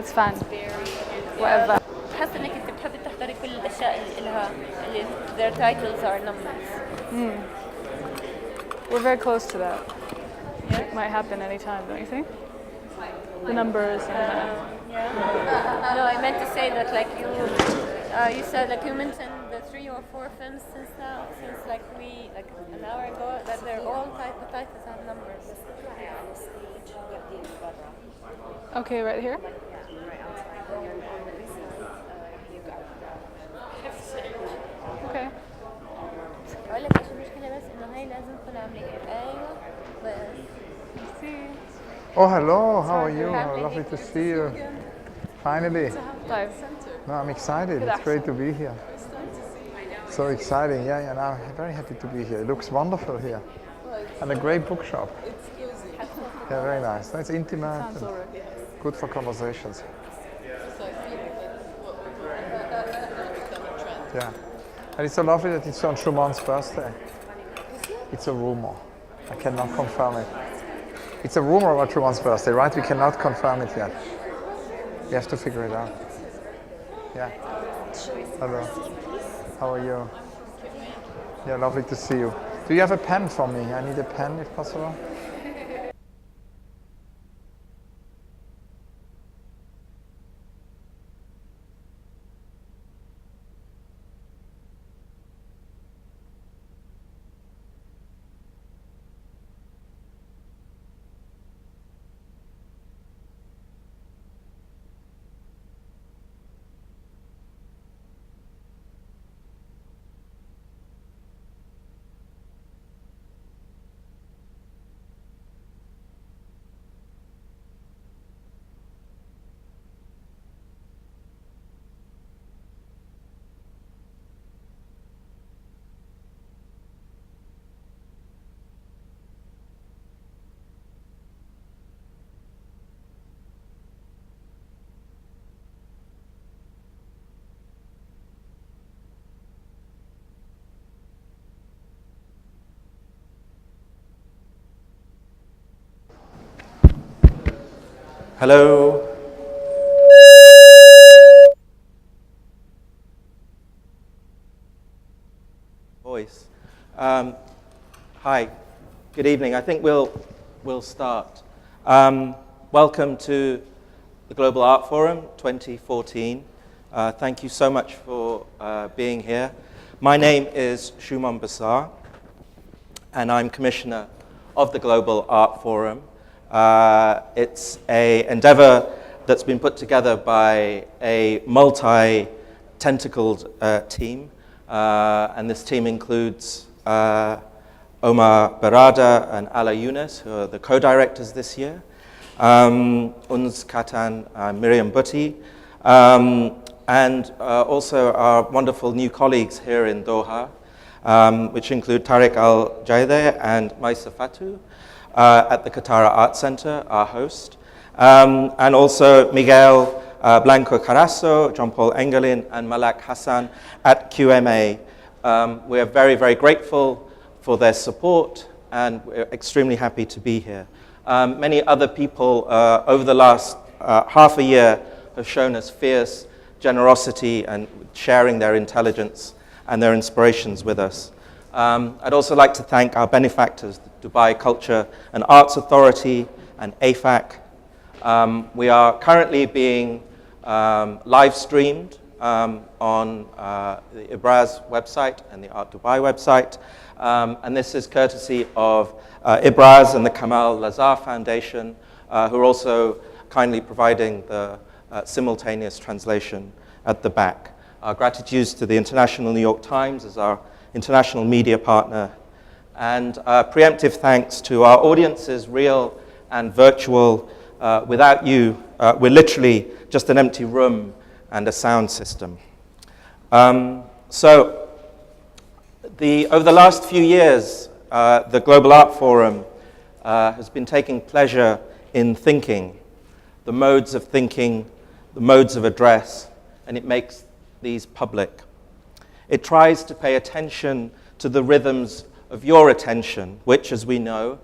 it's fun. Whatever. حاسة إنك أنت بتحبي تحضري كل الأشياء اللي their titles are numbers. We're very close to that. It might happen anytime, don't you think? The numbers and No, I meant to say that like you said like you mentioned the 3 or 4 films since like an hour ago that they're all the titles have numbers. Okay, right here? Okay. أقول لك إيش المشكلة بس إنه هاي لازم تكون عاملة أيوة بس. Oh, hello. How are you? Lovely to see you. Finally. No, I'm excited. It's great to be here. So exciting. Yeah. No, I'm very happy to be here. It looks wonderful here. And a great bookshop. Yeah, very nice. It's intimate. Good for conversations. Yeah. And it's so lovely that it's on Shumon's birthday. It's a rumor. I cannot confirm it. It's a rumor about Shumon's birthday, right? We cannot confirm it yet. We have to figure it out. Yeah. Hello. How are you? Yeah, lovely to see you. Do you have a pen for me? I need a pen if possible. Hello. Voice. Hi. Good evening. I think we'll start. Welcome to the Global Art Forum 2014. Thank you so much for being here. My name is Shumon Basar, and I'm Commissioner of the Global Art Forum. It's an endeavor that's been put together by a multi-tentacled team, and this team includes Omar Barada and Ala Yunus, who are the co-directors this year, Uns Katan, Miriam Butti, and also our wonderful new colleagues here in Doha, which include Tariq Al-Jaideh and Maisa Fatu, at the Qatar Art Center, our host, and also Miguel Blanco Carasso, Jean-Paul Engelin, and Malak Hassan at QMA. We are very, very grateful for their support, and we're extremely happy to be here. Many other people over the last half a year have shown us fierce generosity and sharing their intelligence and their inspirations with us. I'd also like to thank our benefactors, the Dubai Culture and Arts Authority and AFAC. We are currently being live streamed on the Ibraz website and the Art Dubai website. And this is courtesy of Ibraz and the Kamal Lazar Foundation, who are also kindly providing the simultaneous translation at the back. Our gratitude to the International New York Times as our international media partner, and preemptive thanks to our audiences, real and virtual. Without you, we're literally just an empty room and a sound system. So, over the last few years, the Global Art Forum has been taking pleasure in thinking, the modes of thinking, the modes of address, and it makes these public. It tries to pay attention to the rhythms of your attention, which, as we know,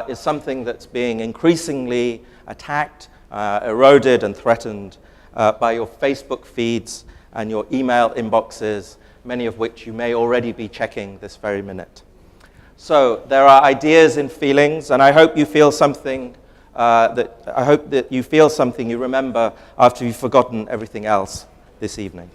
is something that's being increasingly attacked eroded and threatened by your Facebook feeds and your email inboxes, many of which you may already be checking this very minute. So there are ideas and feelings, and I hope you feel something you remember after you've forgotten everything else this evening.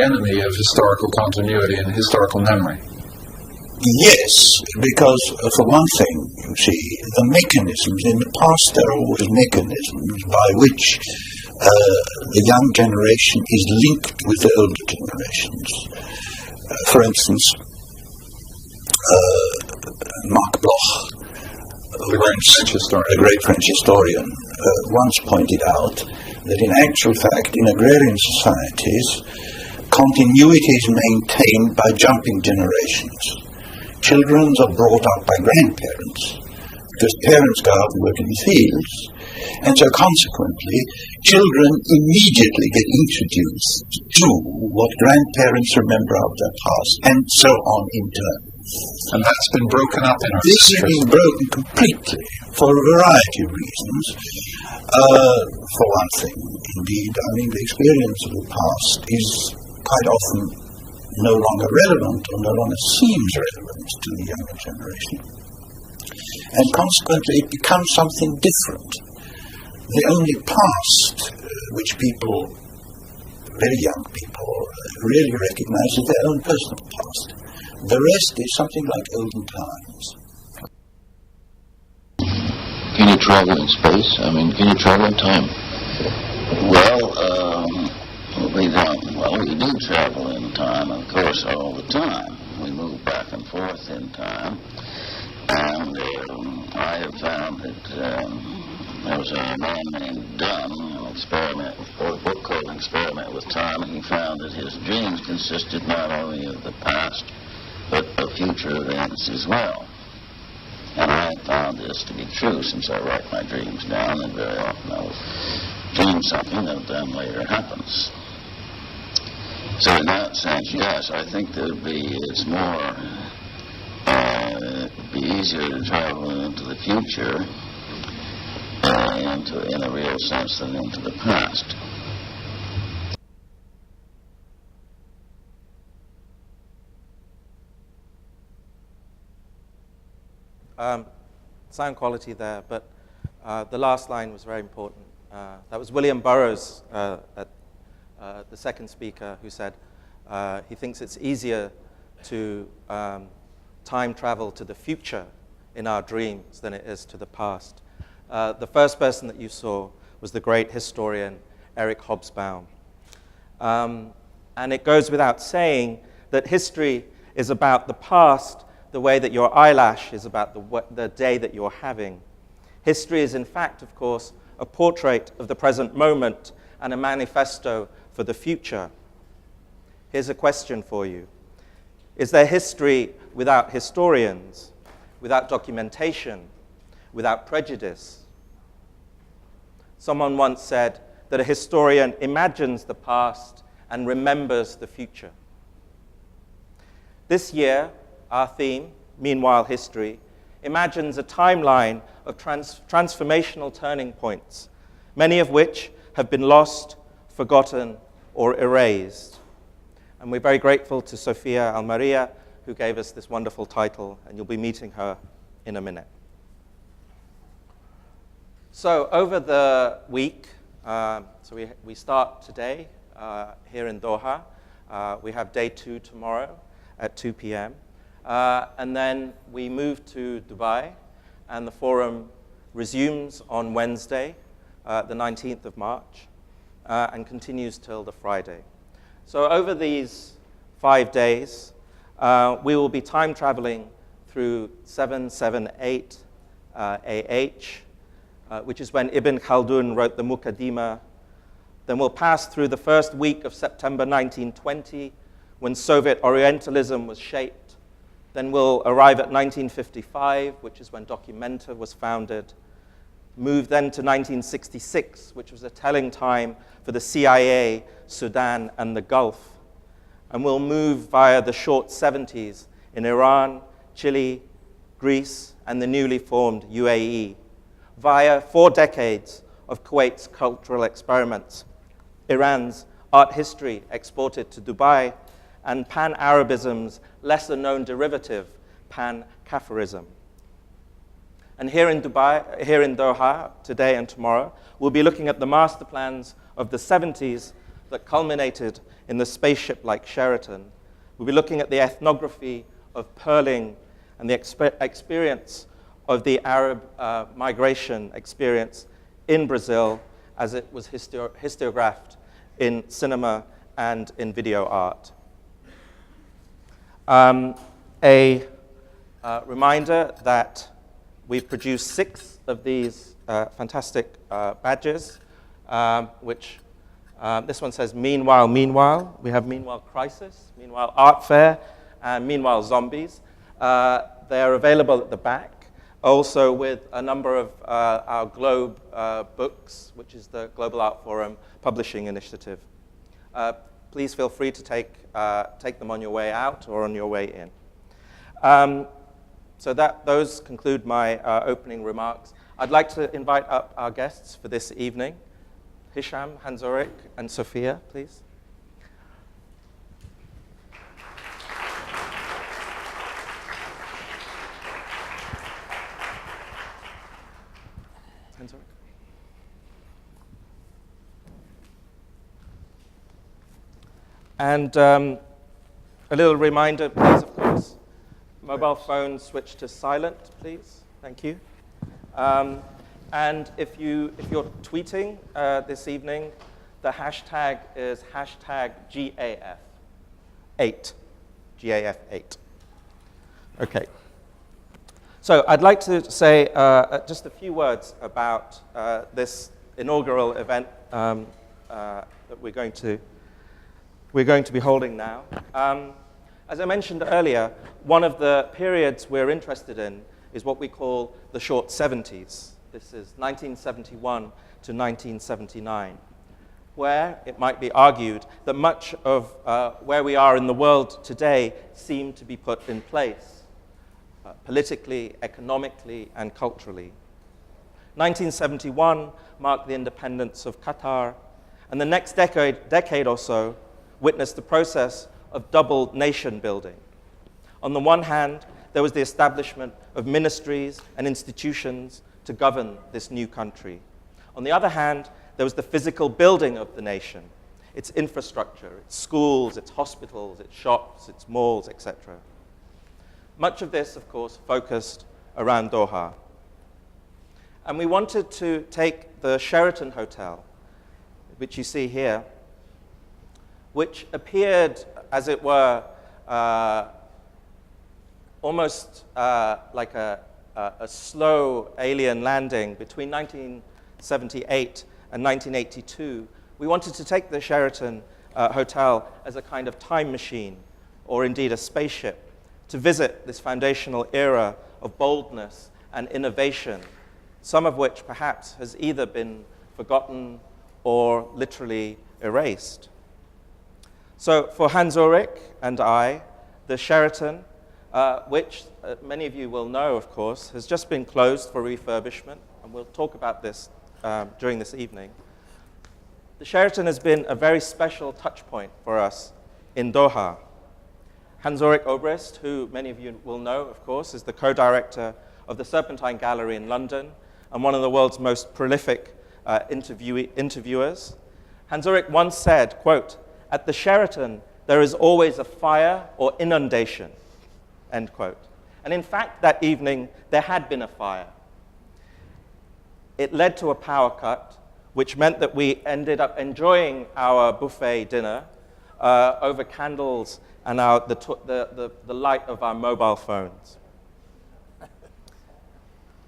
Enemy of historical continuity and historical memory. Yes, because for one thing, you see, the mechanisms, in the past there are always mechanisms by which the young generation is linked with the older generations. For instance, Marc Bloch, a great French historian, once pointed out that in actual fact, in agrarian societies, continuity is maintained by jumping generations. Children are brought up by grandparents, because parents go out and work in the fields, and so consequently, children immediately get introduced to what grandparents remember of their past, and so on in turn. And that's been broken up in our This has been broken completely, for a variety of reasons. For one thing, indeed, I mean, the experience of the past is quite often no longer relevant or no longer seems relevant to the younger generation. And consequently it becomes something different. The only past which people, very young people, really recognize is their own personal past. The rest is something like olden times. Can you travel in space? I mean, can you travel in time? We do travel in time, of course, all the time. We move back and forth in time. And I have found that there was a man named Dunn, a book called An Experiment with Time, and he found that his dreams consisted not only of the past, but of future events as well. And I found this to be true since I write my dreams down, and very often I will dream something that then later happens. So in that sense, yes, I think it'd be easier to travel into the future in a real sense than into the past. Sound quality there, but the last line was very important. That was William Burroughs, the second speaker, who said he thinks it's easier to time travel to the future in our dreams than it is to the past. The first person that you saw was the great historian Eric Hobsbawm. And it goes without saying that history is about the past the way that your eyelash is about the day that you're having. History is, in fact, of course, a portrait of the present moment and a manifesto for the future. Here's a question for you. Is there history without historians, without documentation, without prejudice? Someone once said that a historian imagines the past and remembers the future. This year, our theme, Meanwhile History, imagines a timeline of transformational turning points, many of which have been lost, forgotten, or erased. And we're very grateful to Sophia Almaria, who gave us this wonderful title, and you'll be meeting her in a minute. So over the week, we start today here in Doha. We have day 2 tomorrow at 2 p.m. And then we move to Dubai, and the forum resumes on Wednesday, the 19th of March, and continues till the Friday. So over these 5 days, we will be time traveling through 778 AH, which is when Ibn Khaldun wrote the Muqaddimah. Then we'll pass through the first week of September 1920, when Soviet Orientalism was shaped. Then we'll arrive at 1955, which is when Documenta was founded. Move then to 1966, which was a telling time for the CIA, Sudan, and the Gulf. And we'll move via the short 70s in Iran, Chile, Greece, and the newly formed UAE, via 4 decades of Kuwait's cultural experiments, Iran's art history exported to Dubai, and Pan-Arabism's lesser-known derivative, Pan-Kafirism. And here in Doha, today and tomorrow, we'll be looking at the master plans of the 70s that culminated in the spaceship-like Sheraton. We'll be looking at the ethnography of pearling and the experience of the Arab migration experience in Brazil as it was historiographed in cinema and in video art. A reminder that we've produced 6 of these fantastic badges, which this one says Meanwhile, Meanwhile. We have Meanwhile Crisis, Meanwhile Art Fair, and Meanwhile Zombies. They are available at the back, also with a number of our Globe books, which is the Global Art Forum publishing initiative. Please feel free to take them on your way out or on your way in. So those conclude my opening remarks. I'd like to invite up our guests for this evening. Hisham, Ulrich, and Sophia, please. Ulrich. And a little reminder, please, of course. Mobile phones switch to silent, please. Thank you. And if you're tweeting this evening, the hashtag is hashtag GAF8. GAF8. Okay. So I'd like to say just a few words about this inaugural event that we're going to be holding now. As I mentioned earlier, one of the periods we're interested in is what we call the short 70s. This is 1971 to 1979, where it might be argued that much of where we are in the world today seemed to be put in place, politically, economically, and culturally. 1971 marked the independence of Qatar, and the next decade or so witnessed the process of double nation building. On the one hand, there was the establishment of ministries and institutions to govern this new country. On the other hand, there was the physical building of the nation, its infrastructure, its schools, its hospitals, its shops, its malls, etc. Much of this, of course, focused around Doha. And we wanted to take the Sheraton Hotel, which you see here, which appeared, as it were, almost like a slow alien landing between 1978 and 1982. We wanted to take the Sheraton Hotel as a kind of time machine, or indeed a spaceship, to visit this foundational era of boldness and innovation, some of which perhaps has either been forgotten or literally erased. So for Ulrich and I, the Sheraton, which many of you will know, of course, has just been closed for refurbishment, and we'll talk about this during this evening. The Sheraton has been a very special touch point for us in Doha. Ulrich Obrist, who many of you will know, of course, is the co-director of the Serpentine Gallery in London and one of the world's most prolific interviewers. Ulrich once said, quote, "At the Sheraton, there is always a fire or inundation," end quote. And in fact, that evening, there had been a fire. It led to a power cut, which meant that we ended up enjoying our buffet dinner over candles and the light of our mobile phones.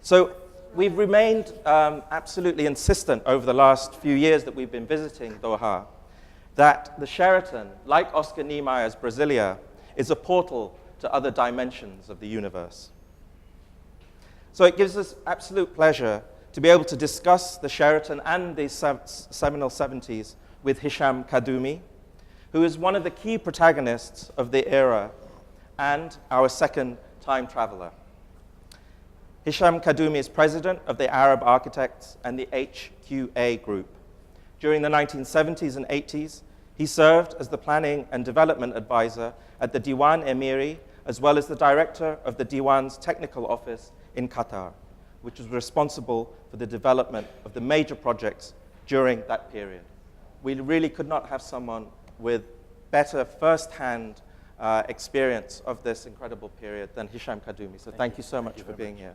So we've remained absolutely insistent over the last few years that we've been visiting Doha that the Sheraton, like Oscar Niemeyer's Brasilia, is a portal to other dimensions of the universe. So it gives us absolute pleasure to be able to discuss the Sheraton and the seminal 70s with Hisham Qaddumi, who is one of the key protagonists of the era and our second time traveler. Hisham Qaddumi is president of the Arab Architects and the HQA Group. During the 1970s and 80s, he served as the planning and development advisor at the Diwan Emiri, as well as the director of the Diwan's technical office in Qatar, which was responsible for the development of the major projects during that period. We really could not have someone with better first-hand experience of this incredible period than Hisham Qaddumi. So thank you so much for being here.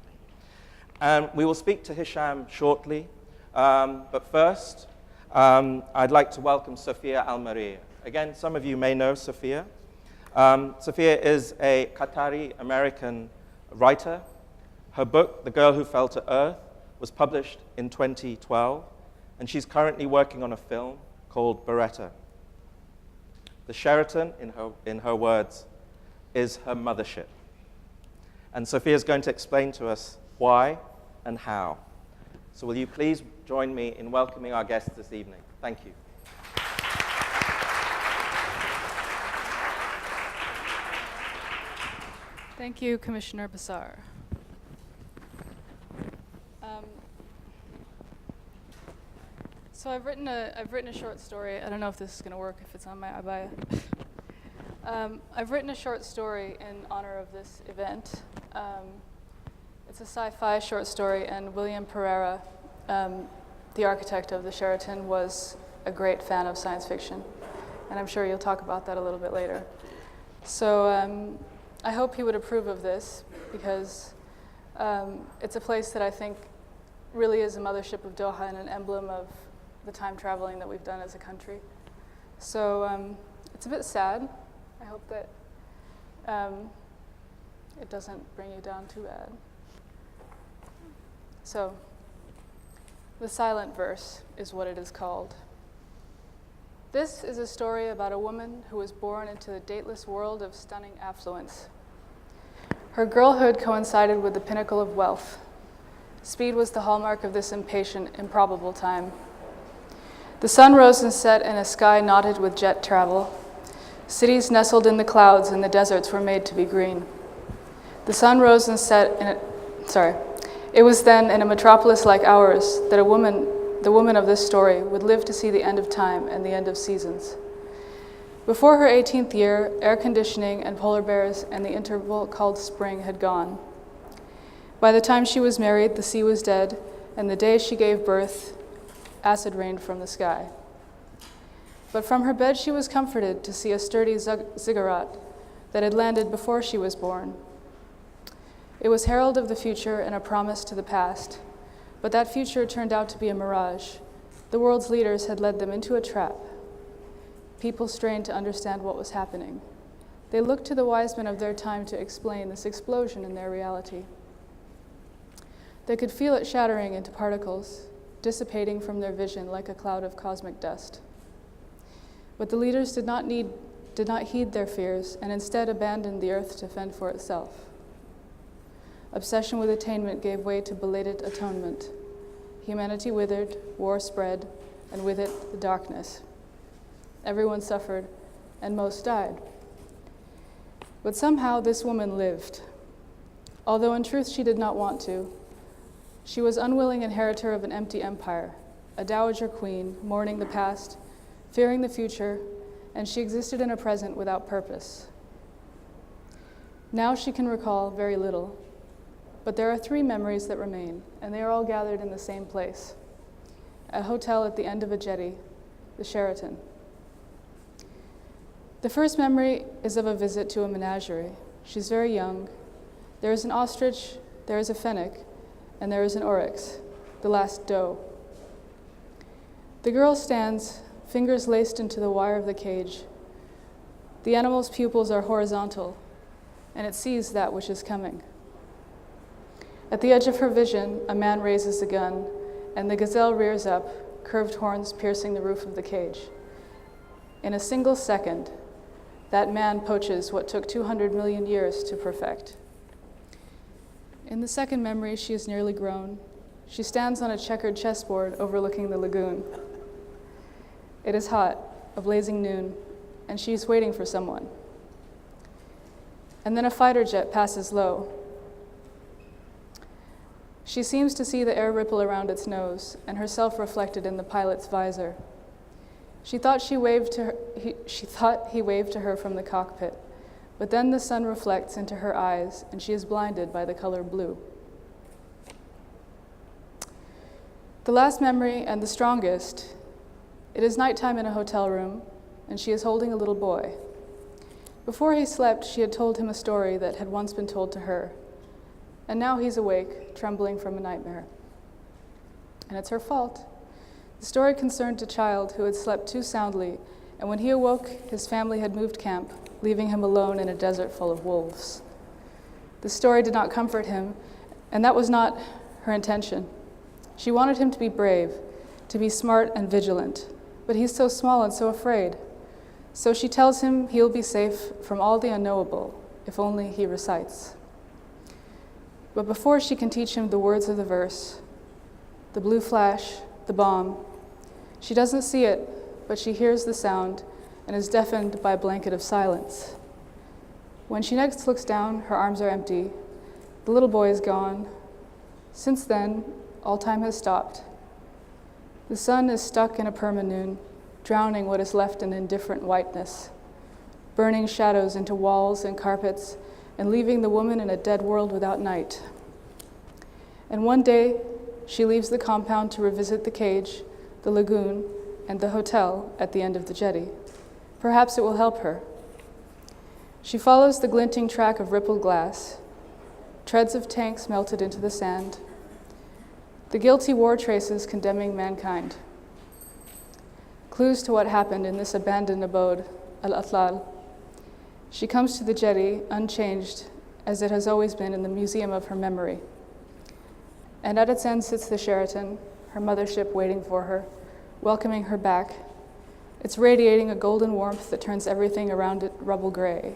And we will speak to Hisham shortly, but first, I'd like to welcome Sophia Al-Maria. Again, some of you may know Sophia. Sophia is a Qatari-American writer. Her book, The Girl Who Fell to Earth, was published in 2012, and she's currently working on a film called Beretta. The Sheraton, in her words, is her mothership. And Sophia is going to explain to us why and how. So will you please join me in welcoming our guests this evening? Thank you. Thank you, Commissioner Basar. So I've written a short story. I don't know if this is going to work if it's on my abaya. I've written a short story in honor of this event. It's a sci-fi short story, and William Pereira, the architect of the Sheraton, was a great fan of science fiction, and I'm sure you'll talk about that a little bit later. So I hope he would approve of this, because it's a place that I think really is a mothership of Doha and an emblem of the time traveling that we've done as a country. So it's a bit sad. I hope that it doesn't bring you down too bad. So the silent verse is what it is called. This is a story about a woman who was born into the dateless world of stunning affluence. Her girlhood coincided with the pinnacle of wealth. Speed was the hallmark of this impatient, improbable time. The sun rose and set in a sky knotted with jet travel. Cities nestled in the clouds and the deserts were made to be green. The sun rose and set in It was then in a metropolis like ours that the woman of this story, would live to see the end of time and the end of seasons. Before her 18th year, air conditioning and polar bears and the interval called spring had gone. By the time she was married, the sea was dead, and the day she gave birth, acid rained from the sky. But from her bed she was comforted to see a sturdy ziggurat that had landed before she was born. It was herald of the future and a promise to the past, but that future turned out to be a mirage. The world's leaders had led them into a trap. People strained to understand what was happening. They looked to the wise men of their time to explain this explosion in their reality. They could feel it shattering into particles, dissipating from their vision like a cloud of cosmic dust. But the leaders did not heed their fears, and instead abandoned the earth to fend for itself. Obsession with attainment gave way to belated atonement. Humanity withered, war spread, and with it the darkness. Everyone suffered, and most died. But somehow this woman lived. Although in truth she did not want to. She was unwilling inheritor of an empty empire, a dowager queen, mourning the past, fearing the future, and she existed in a present without purpose. Now she can recall very little, but there are 3 memories that remain, and they are all gathered in the same place, a hotel at the end of a jetty, the Sheraton. The first memory is of a visit to a menagerie. She's very young. There is an ostrich, there is a fennec, and there is an oryx, the last doe. The girl stands, fingers laced into the wire of the cage. The animal's pupils are horizontal, and it sees that which is coming. At the edge of her vision, a man raises a gun, and the gazelle rears up, curved horns piercing the roof of the cage. In a single second, that man poaches what took 200 million years to perfect. In the second memory, she is nearly grown. She stands on a checkered chessboard overlooking the lagoon. It is hot, a blazing noon, and she is waiting for someone. And then a fighter jet passes low. She seems to see the air ripple around its nose and herself reflected in the pilot's visor. She thought he waved to her from the cockpit, but then the sun reflects into her eyes and she is blinded by the color blue. The last memory and the strongest. It is nighttime in a hotel room, and she is holding a little boy. Before he slept, she had told him a story that had once been told to her, and now he's awake, trembling from a nightmare. And it's her fault. The story concerned a child who had slept too soundly, and when he awoke, his family had moved camp, leaving him alone in a desert full of wolves. The story did not comfort him, and that was not her intention. She wanted him to be brave, to be smart and vigilant, but he's so small and so afraid. So she tells him he'll be safe from all the unknowable, if only he recites. But before she can teach him the words of the verse, the blue flash, the bomb, she doesn't see it, but she hears the sound and is deafened by a blanket of silence. When she next looks down, her arms are empty. The little boy is gone. Since then, all time has stopped. The sun is stuck in a permanoon, drowning what is left in indifferent whiteness, burning shadows into walls and carpets, and leaving the woman in a dead world without night. And one day, she leaves the compound to revisit the cage, the lagoon, and the hotel at the end of the jetty. Perhaps it will help her. She follows the glinting track of rippled glass, treads of tanks melted into the sand, the guilty war traces condemning mankind. Clues to what happened in this abandoned abode, Al-Atlal. She comes to the jetty, unchanged, as it has always been in the museum of her memory. And at its end sits the Sheraton, her mothership waiting for her, welcoming her back. It's radiating a golden warmth that turns everything around it rubble gray.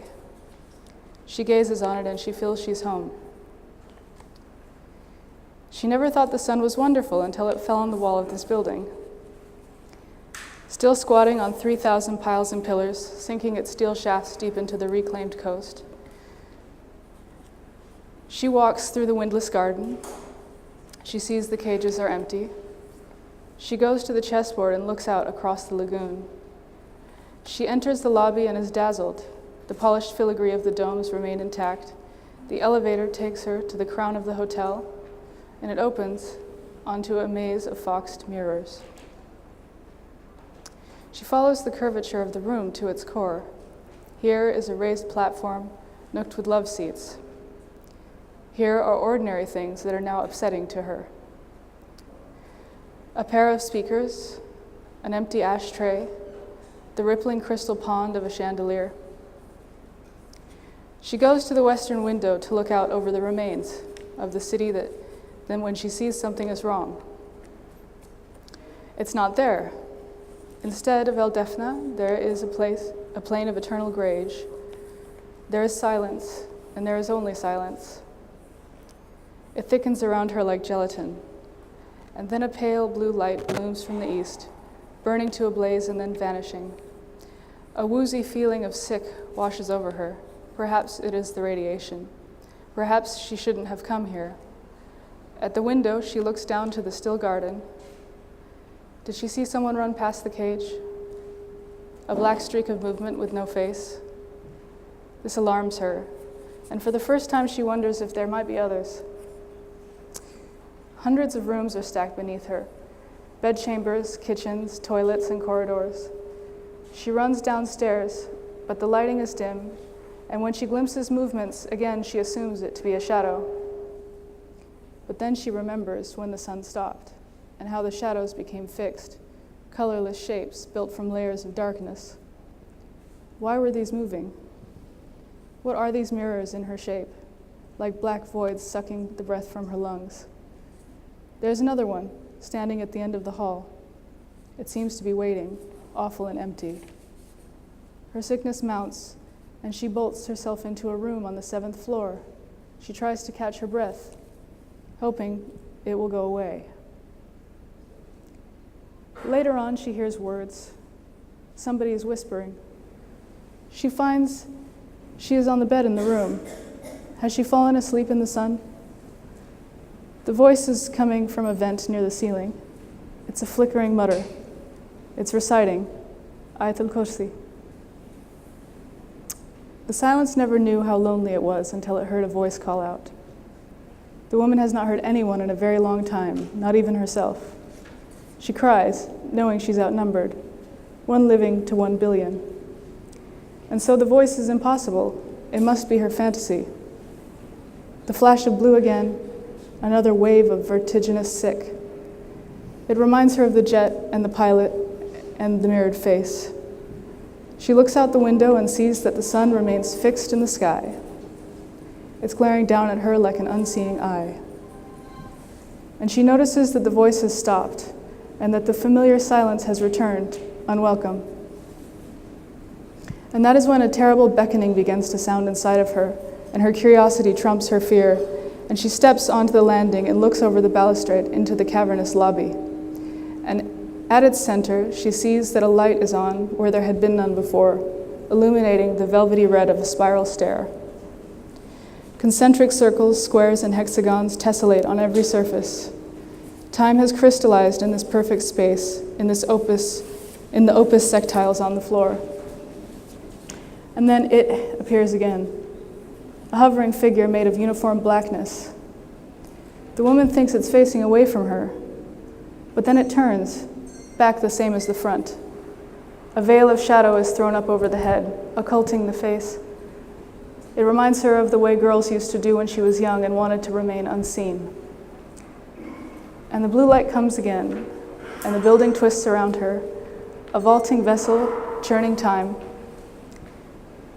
She gazes on it and she feels she's home. She never thought the sun was wonderful until it fell on the wall of this building. Still squatting on 3,000 piles and pillars, sinking its steel shafts deep into the reclaimed coast. She walks through the windless garden. She sees the cages are empty. She goes to the chessboard and looks out across the lagoon. She enters the lobby and is dazzled. The polished filigree of the domes remain intact. The elevator takes her to the crown of the hotel, and it opens onto a maze of foxed mirrors. She follows the curvature of the room to its core. Here is a raised platform, nooked with love seats. Here are ordinary things that are now upsetting to her. A pair of speakers, an empty ashtray, the rippling crystal pond of a chandelier. She goes to the western window to look out over the remains of the city that then when she sees something is wrong. It's not there. Instead of El Defna, there is a plain of eternal grage. There is silence, and there is only silence. It thickens around her like gelatin, and then a pale blue light blooms from the east, burning to a blaze and then vanishing. A woozy feeling of sick washes over her. Perhaps it is the radiation. Perhaps she shouldn't have come here. At the window, she looks down to the still garden. Did she see someone run past the cage? A black streak of movement with no face. This alarms her, and for the first time she wonders if there might be others. Hundreds of rooms are stacked beneath her. Bedchambers, kitchens, toilets, and corridors. She runs downstairs, but the lighting is dim, and when she glimpses movements, again she assumes it to be a shadow. But then she remembers when the sun stopped, and how the shadows became fixed, colorless shapes built from layers of darkness. Why were these moving? What are these mirrors in her shape, like black voids sucking the breath from her lungs? There's another one, standing at the end of the hall. It seems to be waiting, awful and empty. Her sickness mounts, and she bolts herself into a room on the 7th floor. She tries to catch her breath, hoping it will go away. Later on, she hears words. Somebody is whispering. She finds she is on the bed in the room. Has she fallen asleep in the sun? The voice is coming from a vent near the ceiling. It's a flickering mutter. It's reciting Ayatul Kursi. The silence never knew how lonely it was until it heard a voice call out. The woman has not heard anyone in a very long time, not even herself. She cries, knowing she's outnumbered, 1 living to 1 billion. And so the voice is impossible. It must be her fantasy. The flash of blue again, another wave of vertiginous sick. It reminds her of the jet and the pilot and the mirrored face. She looks out the window and sees that the sun remains fixed in the sky. It's glaring down at her like an unseeing eye. And she notices that the voice has stopped and that the familiar silence has returned, unwelcome. And that is when a terrible beckoning begins to sound inside of her, and her curiosity trumps her fear, and she steps onto the landing and looks over the balustrade into the cavernous lobby. And at its center, she sees that a light is on where there had been none before, illuminating the velvety red of a spiral stair. Concentric circles, squares, and hexagons tessellate on every surface. Time has crystallized in this perfect space, in the opus sectiles on the floor. And then it appears again, a hovering figure made of uniform blackness. The woman thinks it's facing away from her, but then it turns, back the same as the front. A veil of shadow is thrown up over the head, occulting the face. It reminds her of the way girls used to do when she was young and wanted to remain unseen. And the blue light comes again, and the building twists around her, a vaulting vessel, churning time.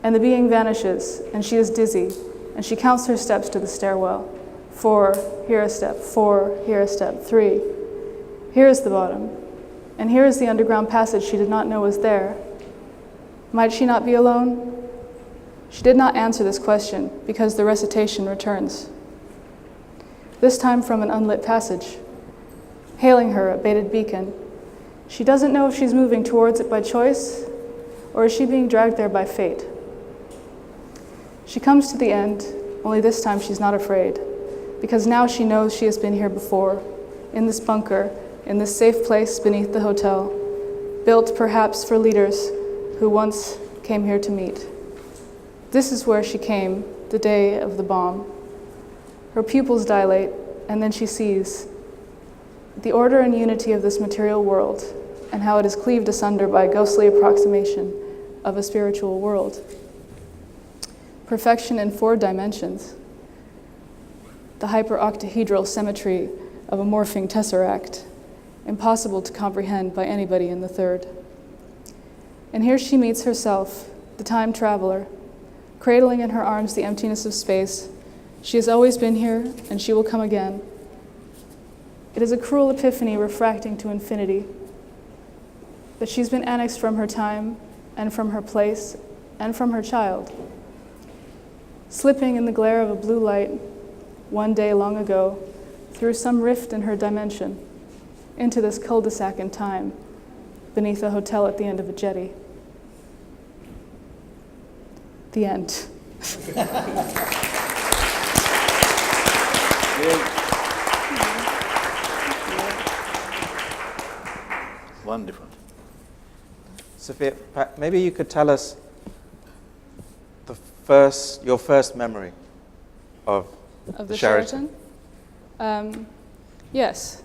And the being vanishes, and she is dizzy, and she counts her steps to the stairwell. 4, here a step, 4, here a step, 3. Here is the bottom, and here is the underground passage she did not know was there. Might she not be alone? She did not answer this question because the recitation returns. This time from an unlit passage. Hailing her, a baited beacon. She doesn't know if she's moving towards it by choice, or is she being dragged there by fate. She comes to the end, only this time she's not afraid, because now she knows she has been here before, in this bunker, in this safe place beneath the hotel, built perhaps for leaders who once came here to meet. This is where she came the day of the bomb. Her pupils dilate, and then she sees the order and unity of this material world and how it is cleaved asunder by a ghostly approximation of a spiritual world. Perfection in 4 dimensions, the hyperoctahedral symmetry of a morphing tesseract, impossible to comprehend by anybody in the 3rd. And here she meets herself, the time traveler, cradling in her arms the emptiness of space. She has always been here, and she will come again. It is a cruel epiphany refracting to infinity, that she's been annexed from her time, and from her place, and from her child. Slipping in the glare of a blue light, one day long ago, through some rift in her dimension, into this cul-de-sac in time, beneath a hotel at the end of a jetty. The end. Wonderful. Sophia, maybe you could tell us your first memory of the Sheraton? Yes.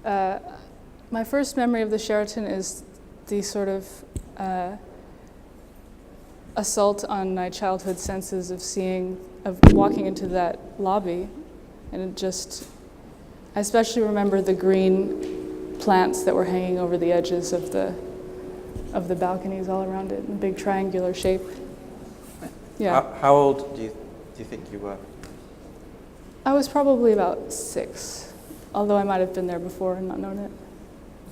My first memory of the Sheraton is the sort of assault on my childhood senses of walking into that lobby, and I especially remember the green plants that were hanging over the edges of the balconies all around it, in a big triangular shape. Yeah. How old do you think you were? I was probably about 6, although I might have been there before and not known it.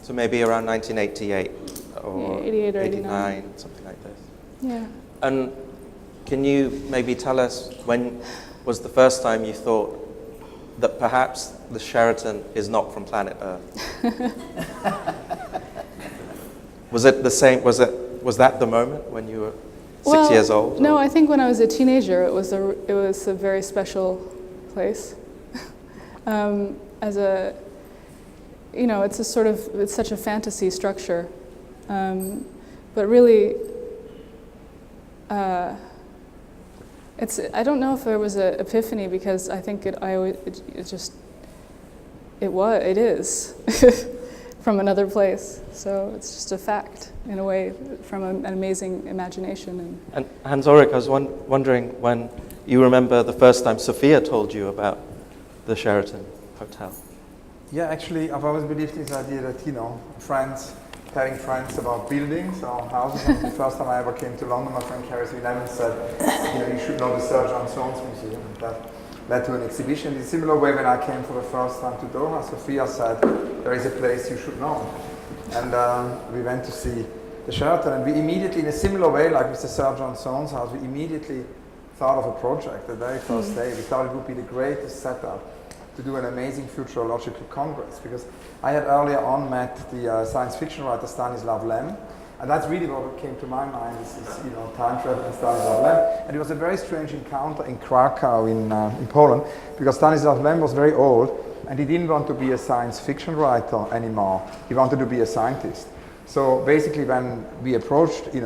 So maybe around 1988 or 88 or 89, something like this. Yeah. And can you maybe tell us when was the first time you thought that perhaps the Sheraton is not from planet Earth? Was it the same? Was that the moment when you were 6 years old? No, I think when I was a teenager, it was a very special place. It's such a fantasy structure, but really, I don't know if there was an epiphany, because I think it is from another place. So it's just a fact in a way, from an amazing imagination. And Hans Ulrich, I was wondering when you remember the first time Sophia told you about the Sheraton Hotel. Yeah, actually, I've always believed in this idea that, telling friends about buildings or houses. And the first time I ever came to London, my friend Carrie Lemon said, you should know the Sir John Soane's Museum. And that led to an exhibition. In a similar way, when I came for the first time to Doha, Sophia said, there is a place you should know. And we went to see the Sheraton, and we immediately, in a similar way, like with the Sir John Soane's house, we immediately thought of a project the very first day. We thought it would be the greatest setup to do an amazing futurological congress, because I had earlier on met the science fiction writer Stanislav Lem, and that's really what came to my mind, is time travel and Stanislav Lem. And it was a very strange encounter in Krakow in Poland, because Stanislav Lem was very old, and he didn't want to be a science fiction writer anymore. He wanted to be a scientist. So basically, when we approached, we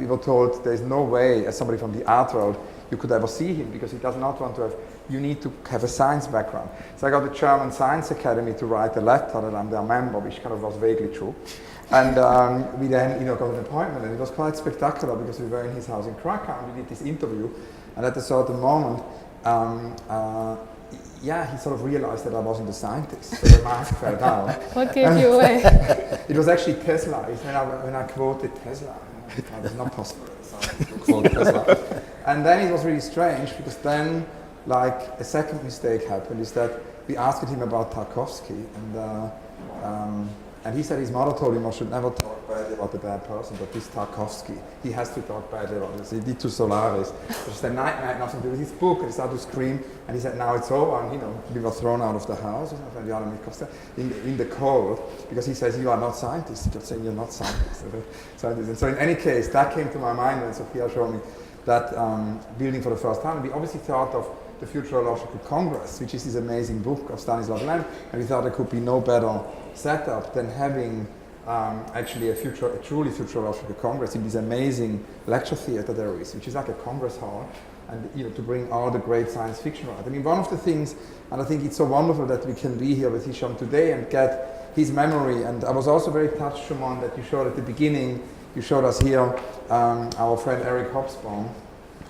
were told there's no way, as somebody from the art world, you could ever see him, because he does not want to have, you need to have a science background. So I got the German Science Academy to write a letter that I'm their member, which kind of was vaguely true. And we then got an appointment, and it was quite spectacular, because we were in his house in Krakow, and we did this interview, and at a certain moment, he sort of realized that I wasn't a scientist, so the mask fell down. What gave you away? It was actually Tesla. It's when I quoted Tesla. It was not possible to quote Tesla. And then it was really strange, because then, a second mistake happened, is that we asked him about Tarkovsky, and he said his mother told him I should never talk badly about a bad person, but this Tarkovsky, he has to talk badly about this. He did to Solaris, which is a nightmare, had nothing to do with his book, and he started to scream, and he said, now it's over, and we were thrown out of the house, in the cold, because he says, you are not scientists. He kept saying, you're not scientists. And so in any case, that came to my mind when Sophia showed me that building for the first time. We obviously thought of the Futurological Congress, which is this amazing book of Stanislav Lem, and we thought there could be no better setup than having actually a truly Futurological Congress in this amazing lecture theatre there is, which is like a congress hall, and to bring all the great science fiction writers. I mean, one of the things, and I think it's so wonderful that we can be here with Hisham today and get his memory, and I was also very touched, Shumon, that you showed at the beginning, you showed us here our friend Eric Hobsbawm,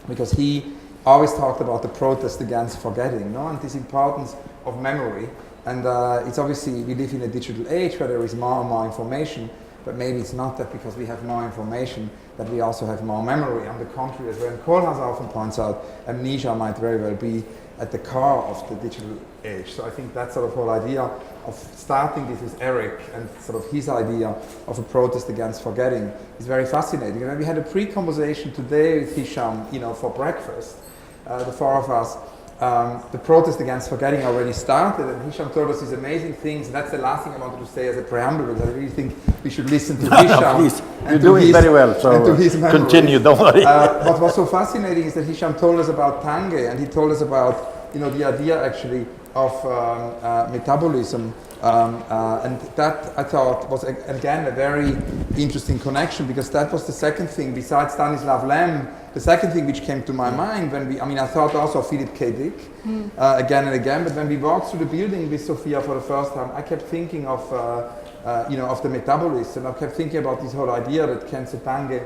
because he always talked about the protest against forgetting, and this importance of memory. And it's obviously, we live in a digital age where there is more and more information, but maybe it's not that because we have more information that we also have more memory. On the contrary, as Rand Koolhaas often points out, amnesia might very well be at the core of the digital age. So I think that sort of whole idea of starting this with Eric and sort of his idea of a protest against forgetting is very fascinating. And we had a pre-conversation today with Hisham, for breakfast, the four of us. The protest against forgetting already started, and Hisham told us these amazing things. And that's the last thing I wanted to say as a preamble, because I really think we should listen to Hisham. Please, you're doing very well, so continue, don't worry. What was so fascinating is that Hisham told us about Tange, and he told us about the idea actually of metabolism, and that I thought was again a very interesting connection, because that was the second thing besides Stanislav Lem. The second thing which came to my mind when I thought also of Philip K. Dick again and again, but when we walked through the building with Sophia for the first time, I kept thinking of the metabolists, and I kept thinking about this whole idea that Kenzo Tange,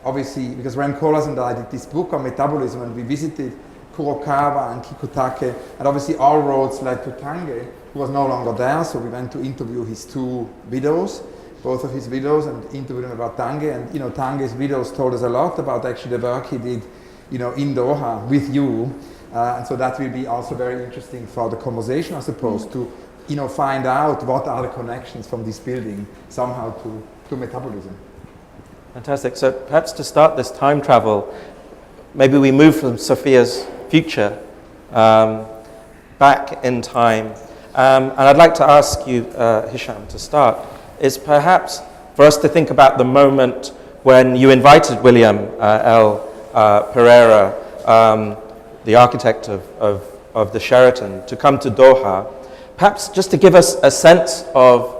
obviously, because Rand Koolhaas and I did this book on metabolism, and we visited Kurokawa and Kikutake, and obviously all roads led to Tange, who was no longer there, so we went to interview his two widows, both of his widows, and interviewed him about Tange. And Tange's widows told us a lot about actually the work he did in Doha with you, and so that will be also very interesting for the conversation, I suppose, to find out what are the connections from this building somehow to metabolism. Fantastic. So perhaps to start this time travel, maybe we move from Sophia's future back back in time. And I'd like to ask you, Hisham, to start, is perhaps for us to think about the moment when you invited William L. Pereira, the architect of the Sheraton, to come to Doha, perhaps just to give us a sense of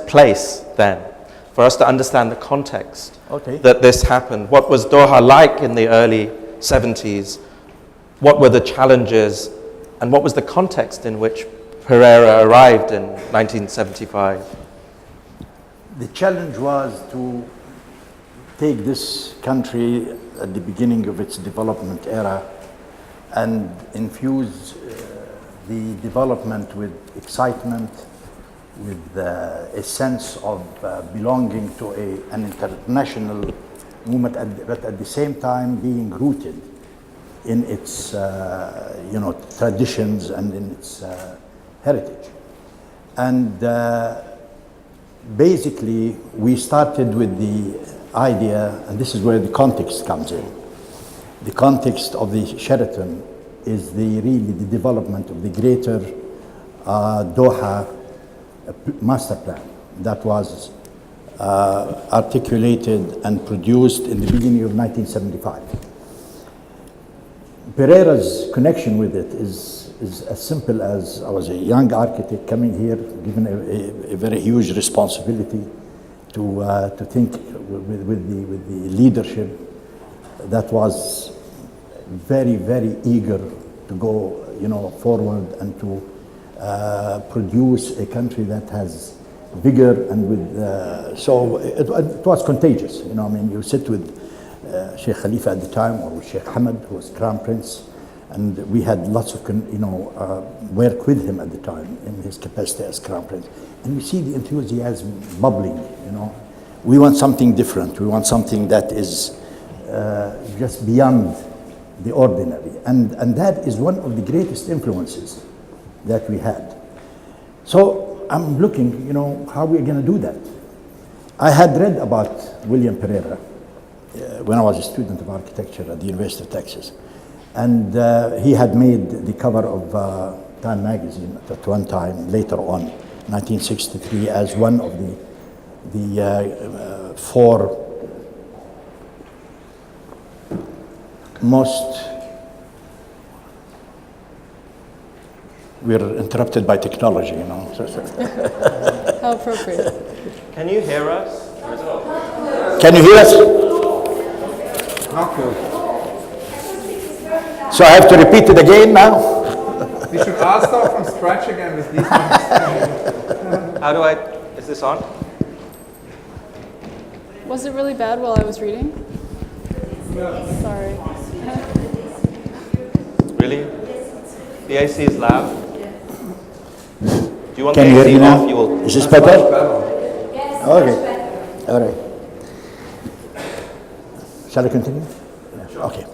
place then, for us to understand the context that this happened. What was Doha like in the early 70s? What were the challenges? And what was the context in which Pereira arrived in 1975? The challenge was to take this country at the beginning of its development era and infuse the development with excitement, with a sense of belonging to an international movement, but at the same time being rooted in its traditions and in its heritage. And basically we started with the idea, and this is where the context comes in. The context of the Sheraton is really the development of the greater Doha master plan that was articulated and produced in the beginning of 1975. Pereira's connection with it is as simple as I was a young architect coming here, given a very huge responsibility to think with the leadership that was very, very eager to go, forward and to produce a country that has vigor and with. So it was contagious. You sit with Sheikh Khalifa at the time, or with Sheikh Hamad, who was Crown Prince, and we had lots of work with him at the time in his capacity as Crown Prince, and we see the enthusiasm bubbling. We want something different. We want something that is just beyond the ordinary, and that is one of the greatest influences that we had. So I'm looking, how we're going to do that. I had read about William Pereira when I was a student of architecture at the University of Texas, and he had made the cover of Time magazine at one time, later on, 1963, as one of the four most. We're interrupted by technology, How appropriate. Can you hear us? Can you hear us? Not good. So I have to repeat it again now? We should all start from scratch again with these ones. Is this on? Was it really bad while I was reading? Sorry. Really? The AC is loud? Do you want Can the you AC hear me off? now? You will. Is this better? Yes. Okay. All right. Shall I continue? Yeah. Okay.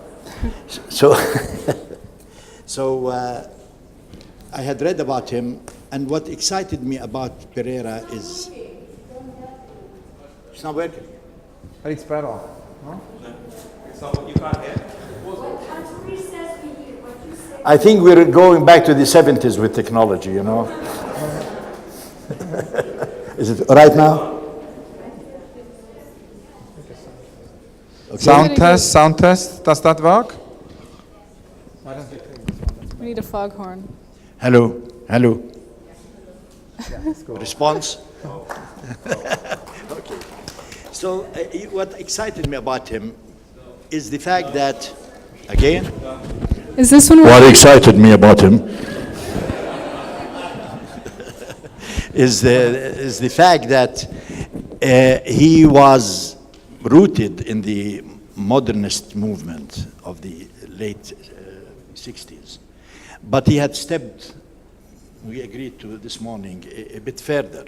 So I had read about him, and what excited me about Pereira is it's not working. But it's better. No? It's not what you can't hear. I think we're going back to the 70s with technology, Is it right now? Okay. Sound test. Does that work? We need a foghorn. Hello. Yeah, Response? Okay. So what excited me about him is the fact that, again? Is this one? What excited me about him is the fact that he was rooted in the modernist movement of the late 60s. But he had stepped, we agreed to this morning, a bit further.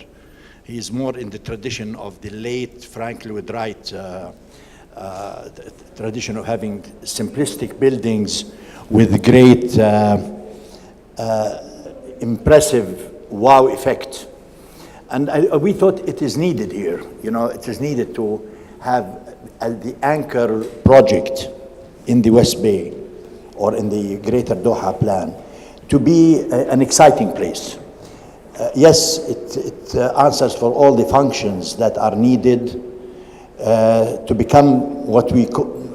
He is more in the tradition of the late Frank Lloyd Wright tradition of having simplistic buildings with great impressive wow effect. And we thought it is needed here. It is needed to have the anchor project in the West Bay or in the Greater Doha plan to be an exciting place. Yes, it answers for all the functions that are needed to become what we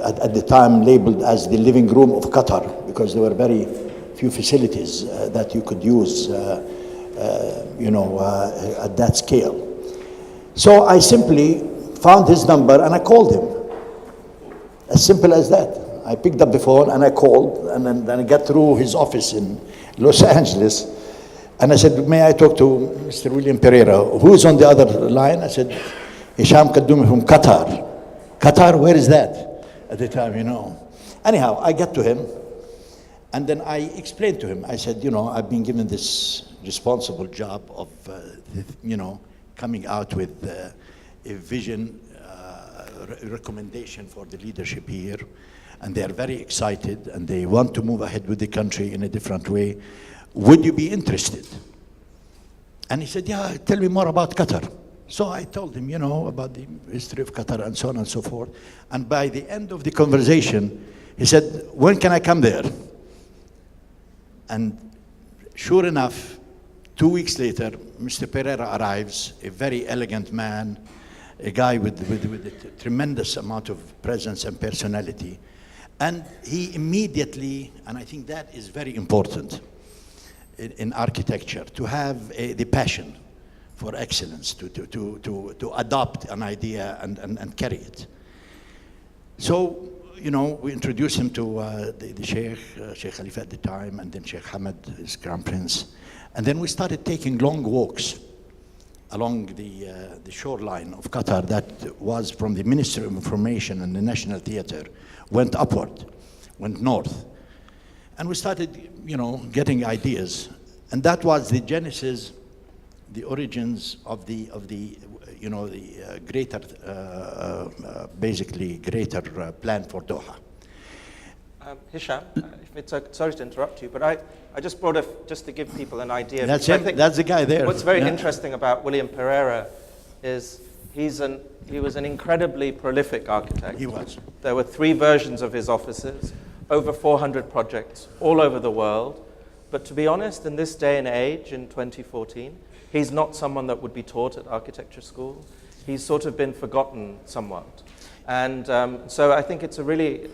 at the time labeled as the living room of Qatar, because there were very few facilities that you could use, at that scale. So I simply found his number and I called him. As simple as that. I picked up the phone and I called, and then I got through his office in Los Angeles, and I said, may I talk to Mr. William Pereira? Who is on the other line? I said, Hisham Qaddumi from Qatar. Qatar, where is that? At the time, Anyhow, I got to him, and then I explained to him. I said, I've been given this responsible job of, coming out with a vision, recommendation for the leadership here, and they are very excited, and they want to move ahead with the country in a different way. Would you be interested? And he said, yeah, tell me more about Qatar. So I told him, about the history of Qatar and so on and so forth. And by the end of the conversation, he said, when can I come there? And sure enough, 2 weeks later, Mr. Pereira arrives, a very elegant man, a guy with a tremendous amount of presence and personality. And he immediately, and I think that is very important in architecture, to have the passion for excellence, to adopt an idea and carry it. So, we introduced him to the Sheikh Khalifa at the time, and then Sheikh Hamad, his crown prince. And then we started taking long walks along the shoreline of Qatar that was from the Ministry of Information and the National Theatre, went upward, went north. And we started, getting ideas. And that was the genesis, the origins of the greater, basically greater plan for Doha. Hisham, if it's sorry to interrupt you, but I just brought just to give people an idea. That's him. That's the guy there. What's very interesting about William Pereira is he was an incredibly prolific architect. He was. There were 3 versions of his offices, over 400 projects all over the world. But to be honest, in this day and age, in 2014, he's not someone that would be taught at architecture school. He's sort of been forgotten somewhat. And so I think it's really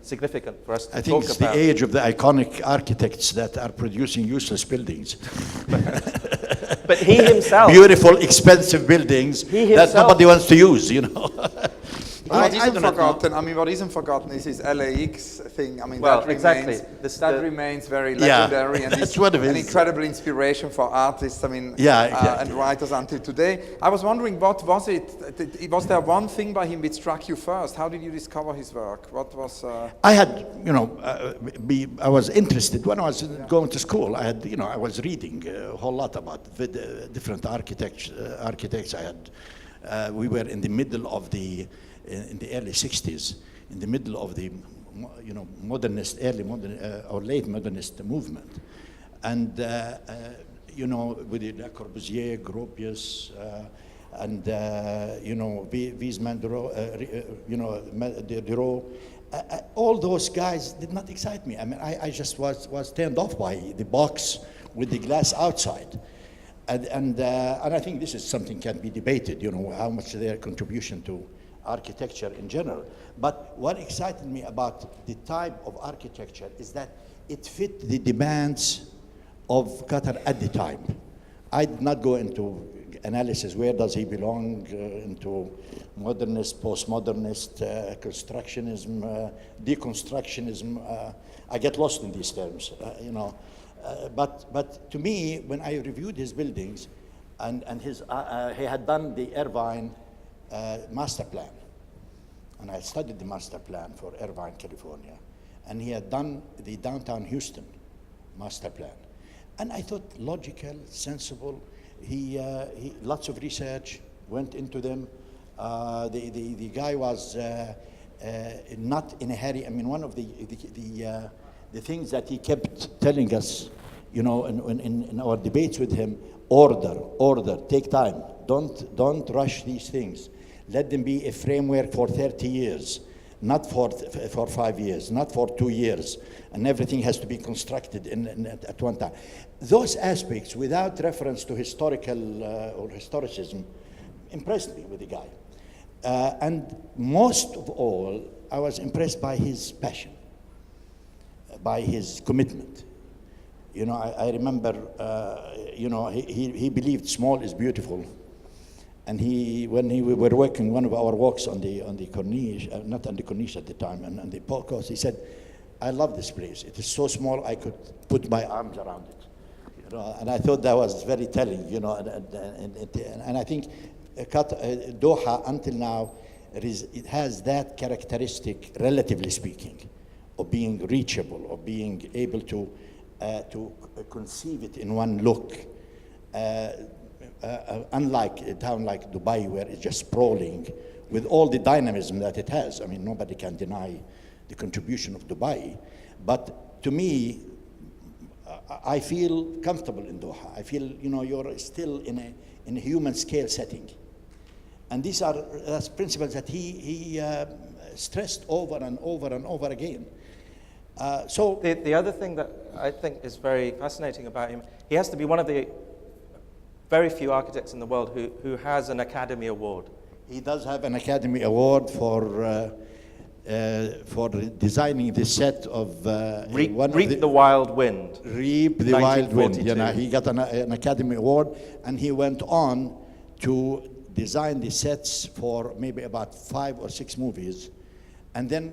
significant for us to talk about. I think it's the age of the iconic architects that are producing useless buildings. But he himself, beautiful, expensive buildings that nobody wants to use, What isn't forgotten? What isn't forgotten is his LAX thing. That remains very legendary, and it's an incredible inspiration for artists. Exactly. And writers until today. I was wondering, what was it? Was there one thing by him which struck you first? How did you discover his work? What was? I had, I was interested when I was going to school. I had, I was reading a whole lot about the different architects. I had. We were in the middle of in the early 60s, in the middle of the, modernist, or late modernist movement. And, with Le Corbusier, Gropius, and, Wiesmann, Diderot, all those guys did not excite me. I just was turned off by the box with the glass outside. And I think this is something can be debated, how much their contribution to architecture in general. But what excited me about the type of architecture is that it fit the demands of Qatar at the time. I did not go into analysis, where does he belong, into modernist, postmodernist, constructionism, deconstructionism. I get lost in these terms, But to me, when I reviewed his buildings, and his, he had done the Irvine master plan. And I studied the master plan for Irvine, California. And he had done the downtown Houston master plan. And I thought logical, sensible. He lots of research went into them. The guy was not in a hurry. One of the things that he kept telling us, in our debates with him, order, take time. Don't rush these things. Let them be a framework for 30 years. not for 5 years, not for 2 years, and everything has to be constructed at one time. Those aspects, without reference to historical or historicism, impressed me with the guy. And most of all, I was impressed by his passion, by his commitment. You know, I remember, you know, he believed small is beautiful. And when we were working one of our walks on the corniche, not on the corniche at the time, and on the podcast, he said, I love this place. It is so small I could put my arms around it. You know, and I thought that was very telling, you know, and I think Doha until now, it has that characteristic, relatively speaking, of being reachable, of being able to conceive it in one look. Unlike a town like Dubai, where it's just sprawling with all the dynamism that it has. I mean, nobody can deny the contribution of Dubai. But to me, I feel comfortable in Doha. I feel, you know, you're still in a human scale setting. And these are principles that he stressed over and over and over again. So the other thing that I think is very fascinating about him, he has to be one of the very few architects in the world who has an Academy Award. He does have an Academy Award for designing the set of Reap the Wild Wind. Reap the Wild Wind. You know, he got an Academy Award, and he went on to design the sets for maybe about 5 or 6 movies, and then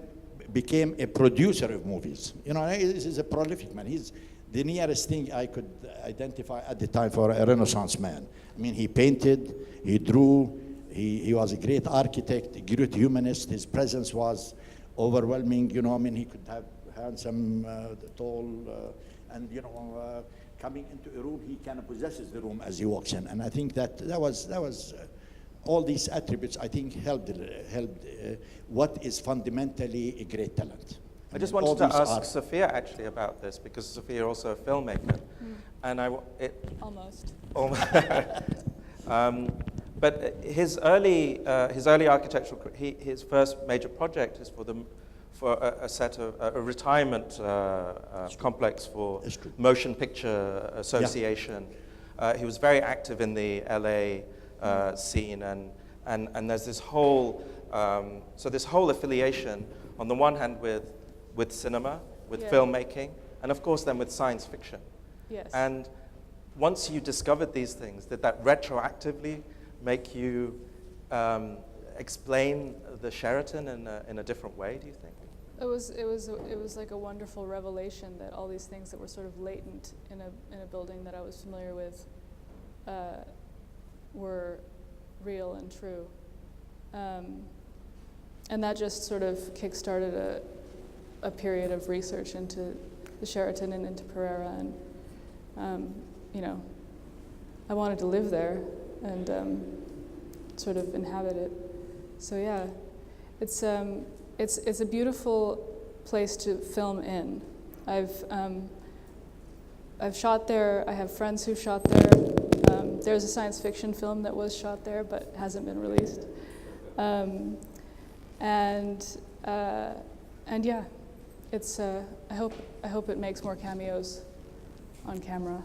became a producer of movies. You know, he's a prolific man. He's the nearest thing I could identify at the time for a Renaissance man. I mean, he painted, he drew, he was a great architect, a great humanist. His presence was overwhelming. You know, I mean, he could have handsome, tall, and, you know, coming into a room, he kind of possesses the room as he walks in. And I think that was all these attributes, I think, helped what is fundamentally a great talent. I just wanted to ask Sophia actually about this, because Sophia is also a filmmaker, and almost. But his early architectural, his first major project is for a set of a retirement complex for Motion Picture Association. Yeah. He was very active in the LA scene, and there's this whole this whole affiliation on the one hand with cinema, with filmmaking, and of course then with science fiction. Yes. And once you discovered these things, did that retroactively make you explain the Sheraton in a different way, do you think? It was like a wonderful revelation that all these things that were sort of latent in a building that I was familiar with were real and true. And that just sort of kick-started a period of research into the Sheraton and into Pereira, and you know, I wanted to live there and sort of inhabit it. So yeah, it's a beautiful place to film in. I've shot there. I have friends who shot there. There's a science fiction film that was shot there but hasn't been released. And yeah, it's I hope it makes more cameos on camera.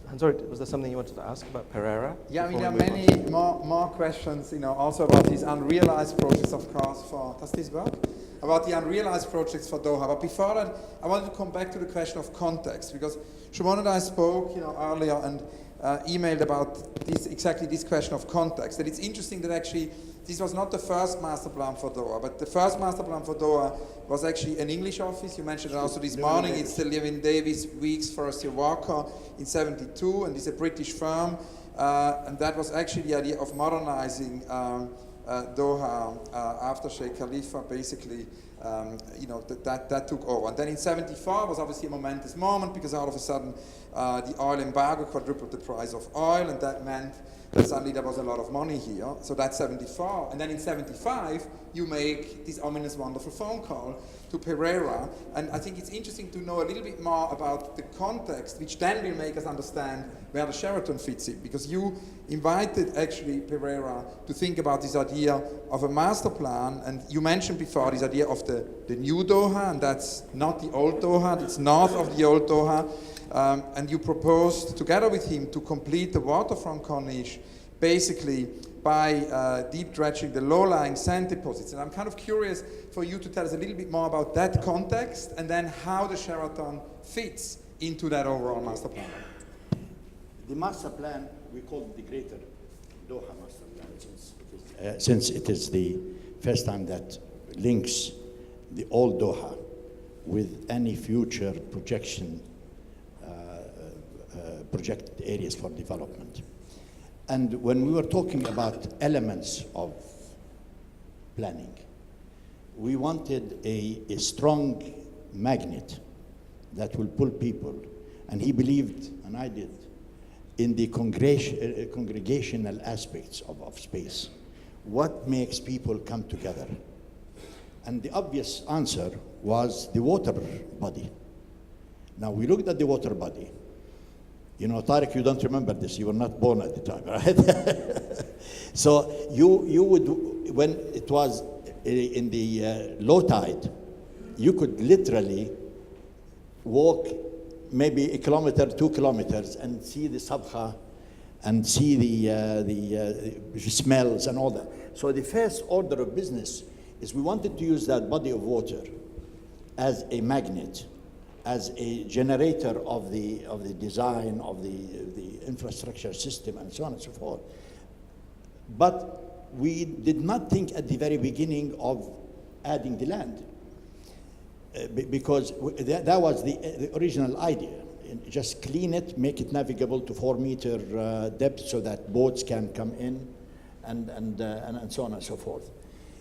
I'm sorry, was there something you wanted to ask about Pereira? Yeah, I mean, there are many more questions, you know, also about these unrealized projects, of course, does this work? About the unrealized projects for Doha. But before that, I wanted to come back to the question of context, because Shumon and I spoke, you know, earlier and emailed about exactly this question of context. That it's interesting that actually this was not the first master plan for Doha, but the first master plan for Doha was actually an English office. You mentioned it also this morning. It's the Lewin Davis Weeks Forestier Walker in '72, and it's a British firm. And that was actually the idea of modernizing Doha after Sheikh Khalifa, basically. You know, that took over. And then in '74 was obviously a momentous moment, because all of a sudden the oil embargo quadrupled the price of oil, and that meant that suddenly there was a lot of money here. So that's 74. And then in 75, you make this ominous, wonderful phone call to Pereira. And I think it's interesting to know a little bit more about the context, which then will make us understand where the Sheraton fits in. Because you invited actually Pereira to think about this idea of a master plan. And you mentioned before this idea of the new Doha, and that's not the old Doha, it's north of the old Doha. And you proposed, together with him, to complete the waterfront corniche, basically by deep dredging the low-lying sand deposits. And I'm kind of curious for you to tell us a little bit more about that context, and then how the Sheraton fits into that overall master plan. The master plan, we call it the Greater Doha Master Plan, since it is the first time that links the old Doha with any future projected areas for development. And when we were talking about elements of planning, we wanted a strong magnet that will pull people, and he believed, and I did, in the congregational aspects of space. What makes people come together? And the obvious answer was the water body. Now, we looked at the water body. You know, Tariq, you don't remember this. You were not born at the time, right? So you would, when it was in the low tide, you could literally walk maybe 1 kilometer, 2 kilometers, and see the sabha, and see the smells and all that. So the first order of business is we wanted to use that body of water as a magnet, as a generator of the design of the infrastructure system, and so on and so forth. But we did not think at the very beginning of adding the land, because that was the original idea. Just clean it, make it navigable to 4-meter depth so that boats can come in, and so on and so forth.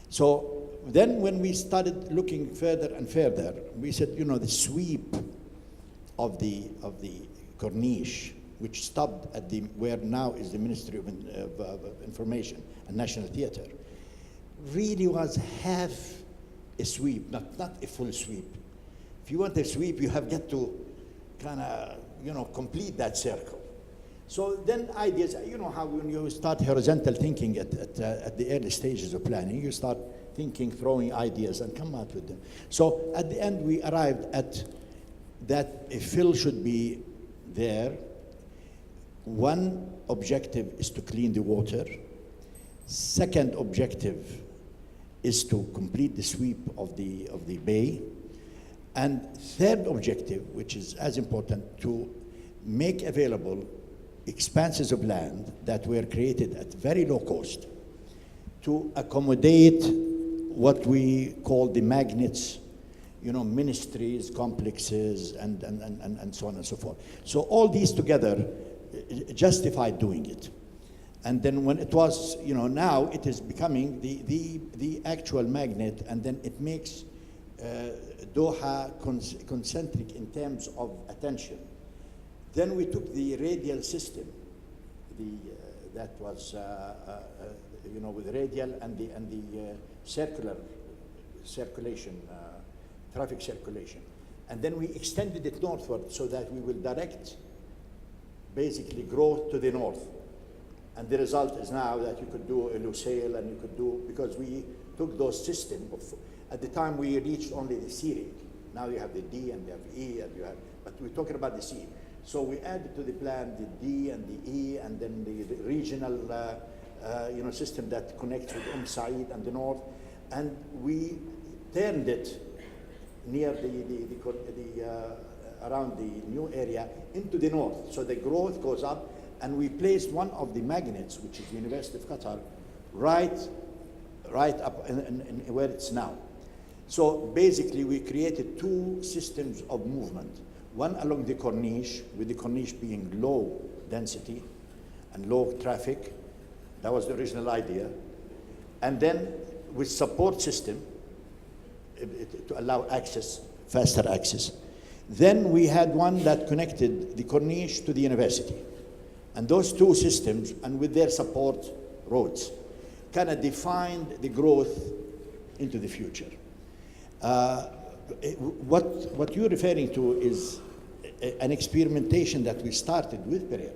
So then when we started looking further and further, we said, you know, the sweep of the corniche, which stopped at where now is the Ministry of Information and National Theatre, really was half a sweep, not a full sweep. If you want a sweep, you have got to kind of, you know, complete that circle. So then ideas, you know how when you start horizontal thinking at the early stages of planning, you start thinking, throwing ideas, and come out with them. So at the end, we arrived at that a fill should be there. One objective is to clean the water. Second objective is to complete the sweep of the bay. And third objective, which is as important, to make available expanses of land that were created at very low cost to accommodate what we call the magnets, you know, ministries, complexes, and so on and so forth. So all these together justified doing it. And then when it was, you know, now it is becoming the actual magnet, and then it makes Doha concentric in terms of attention. Then we took the radial system, that was, you know, with radial and the circular circulation, traffic circulation. And then we extended it northward so that we will direct basically growth to the north. And the result is now that you could do a Lusail, and you could do, because we took those systems. At the time we reached only the C ring. Now you have the D and you have E, and you have, but we're talking about the C. So we added to the plan the D and the E, and then the regional you know, system that connects with Said and the north. And we turned it near around the new area into the north. So the growth goes up, and we placed one of the magnets, which is the University of Qatar, right up in where it's now. So basically we created two systems of movement. One along the corniche, with the corniche being low density and low traffic. That was the original idea. And then with support system to allow access, faster access. Then we had one that connected the corniche to the university. And those two systems, and with their support, roads, kind of defined the growth into the future. What you're referring to is an experimentation that we started with Pereira,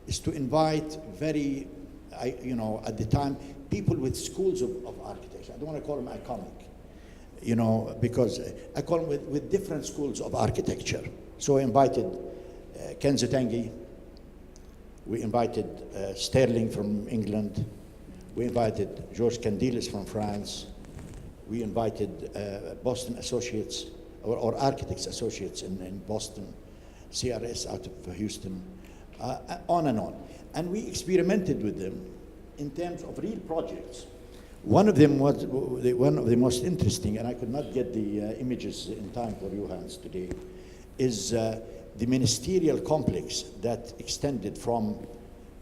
is to invite very, at the time, people with schools of architecture. I don't want to call them iconic, because I call them with different schools of architecture. So I invited Ken Zetangi, we invited Sterling from England, we invited Georges Candiles from France, we invited Boston Associates, or Architects Associates in Boston, CRS out of Houston, on and on. And we experimented with them in terms of real projects. One of them was one of the most interesting, and I could not get the images in time for your hands today, is the ministerial complex that extended from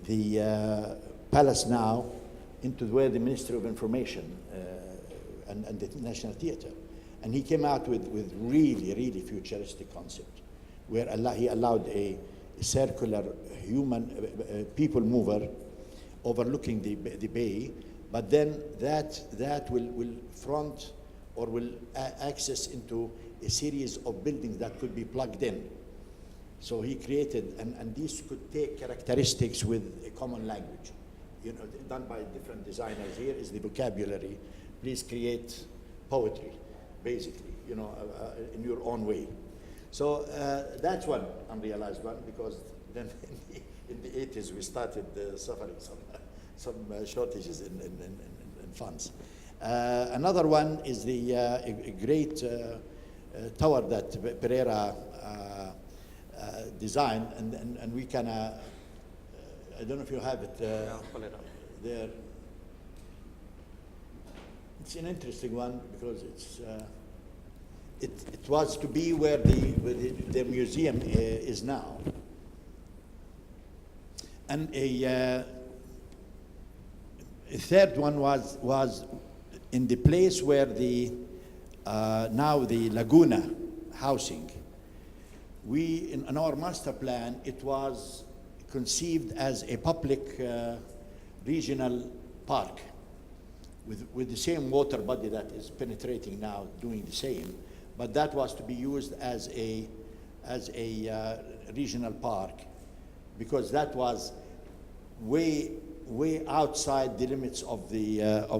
the Palace now into where the Ministry of Information and the National Theatre. And he came out with really, really futuristic concept, where he allowed a circular human people mover overlooking the bay, but then that will front or will access into a series of buildings that could be plugged in. So he created, and these could take characteristics with a common language, done by different designers. Here is the vocabulary. Please create poetry, basically, in your own way. So that's one unrealized one, because then in the 80s we started suffering some shortages in funds. Another one is the great tower that Pereira designed, and we kind of, I don't know if you have it pull it up there. It's an interesting one because it was to be where the museum is now. And a third one was in the place where the now the Laguna housing. We, in our master plan, it was conceived as a public regional park with the same water body that is penetrating now, doing the same, but that was to be used as a regional park, because that was way outside the limits of Doha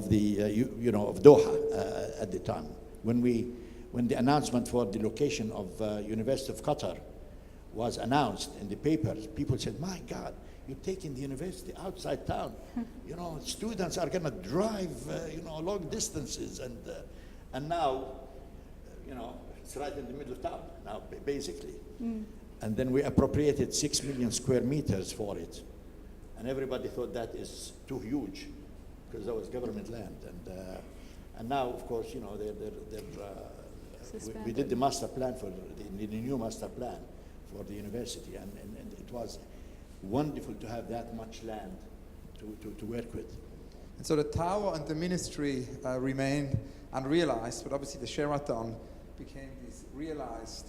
at the time. When the announcement for the location of University of Qatar was announced in the papers, people said, "My God, you're taking the university outside town. Students are going to drive, long distances, and now, it's right in the middle of town now, basically." And then we appropriated 6 million square meters for it, and everybody thought that is too huge because that was government land, and now, of course, we did the master plan for the new master plan for the university, and it was wonderful to have that much land to work with. And so the tower and the ministry remained unrealized, but obviously the Sheraton became this realized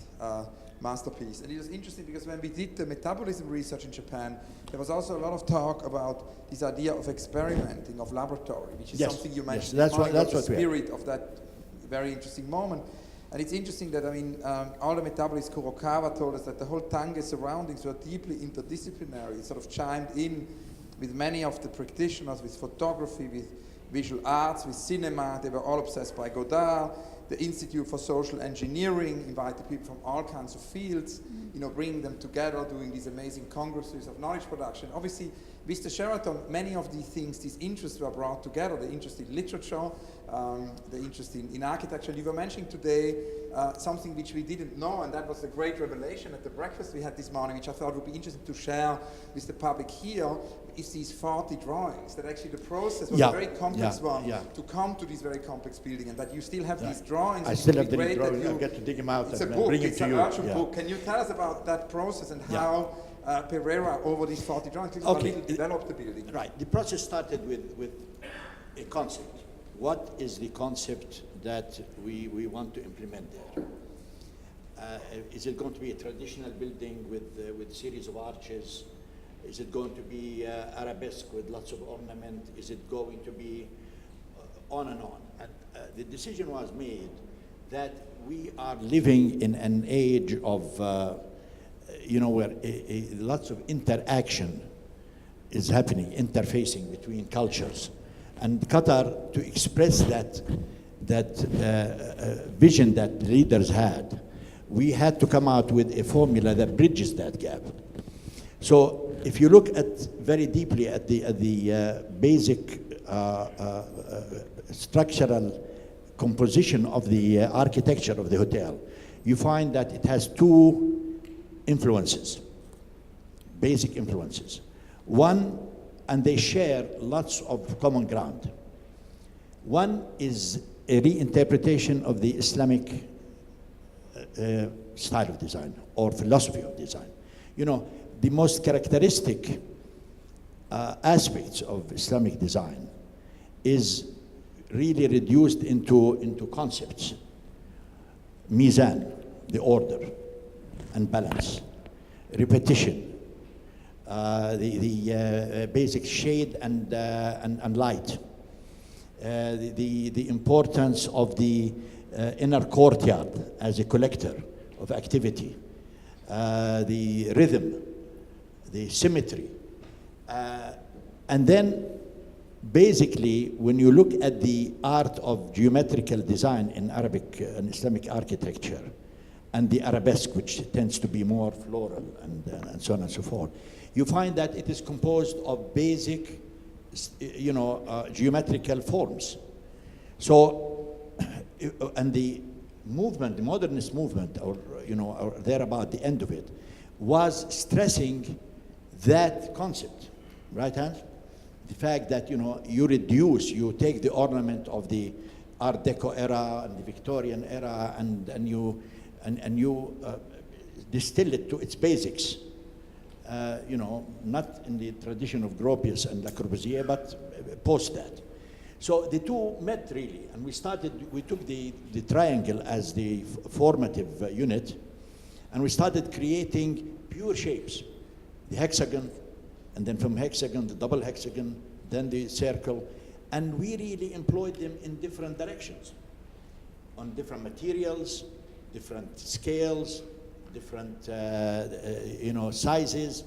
masterpiece. And it was interesting because when we did the metabolism research in Japan, there was also a lot of talk about this idea of experimenting, of laboratory, which is something you mentioned. Yes, that's the what spirit of that very interesting moment. And it's interesting that, all the metabolists, Kurokawa told us that the whole Tange surroundings were deeply interdisciplinary. It sort of chimed in with many of the practitioners, with photography, with visual arts, with cinema. They were all obsessed by Godard. The Institute for Social Engineering invited people from all kinds of fields, bringing them together, doing these amazing congresses of knowledge production. Obviously, with the Sheraton, many of these things, these interests were brought together, the interest in literature, the interest in architecture. You were mentioning today something which we didn't know, and that was a great revelation at the breakfast we had this morning, which I thought would be interesting to share with the public here, is these 40 drawings, that actually the process was a very complex one to come to this very complex building, and that you still have these drawings. I still have the drawings. I'll get to dig them out and bring them to you. It's an book. Can you tell us about that process and how Pereira, over these 40 drawings, developed the building? Right. The process started with a concept. What is the concept that we want to implement there? Is it going to be a traditional building with a series of arches? Is it going to be arabesque with lots of ornament? Is it going to be on and on? And the decision was made that we are living in an age of, where lots of interaction is happening, interfacing between cultures. And Qatar, to express that vision that leaders had, we had to come out with a formula that bridges that gap. So if you look at very deeply at the basic structural composition of the architecture of the hotel, you find that it has two influences, basic influences. One, and they share lots of common ground. One is a reinterpretation of the Islamic style of design or philosophy of design. You know, the most characteristic aspects of Islamic design is really reduced into concepts. Mizan, the order and balance, repetition, the basic shade and light, the importance of the inner courtyard as a collector of activity, the rhythm, the symmetry. And then basically, when you look at the art of geometrical design in Arabic and Islamic architecture, and the arabesque, which tends to be more floral and so on and so forth, you find that it is composed of basic, geometrical forms. So, and the movement, the modernist movement, or thereabout the end of it, was stressing that concept, right, Hans? The fact that you take the ornament of the Art Deco era and the Victorian era, and you distill it to its basics. Not in the tradition of Gropius and Le Corbusier, but post that. So the two met really, and we took the triangle as the formative unit, and we started creating pure shapes. The hexagon, and then from hexagon, the double hexagon, then the circle, and we really employed them in different directions, on different materials, different scales, different sizes,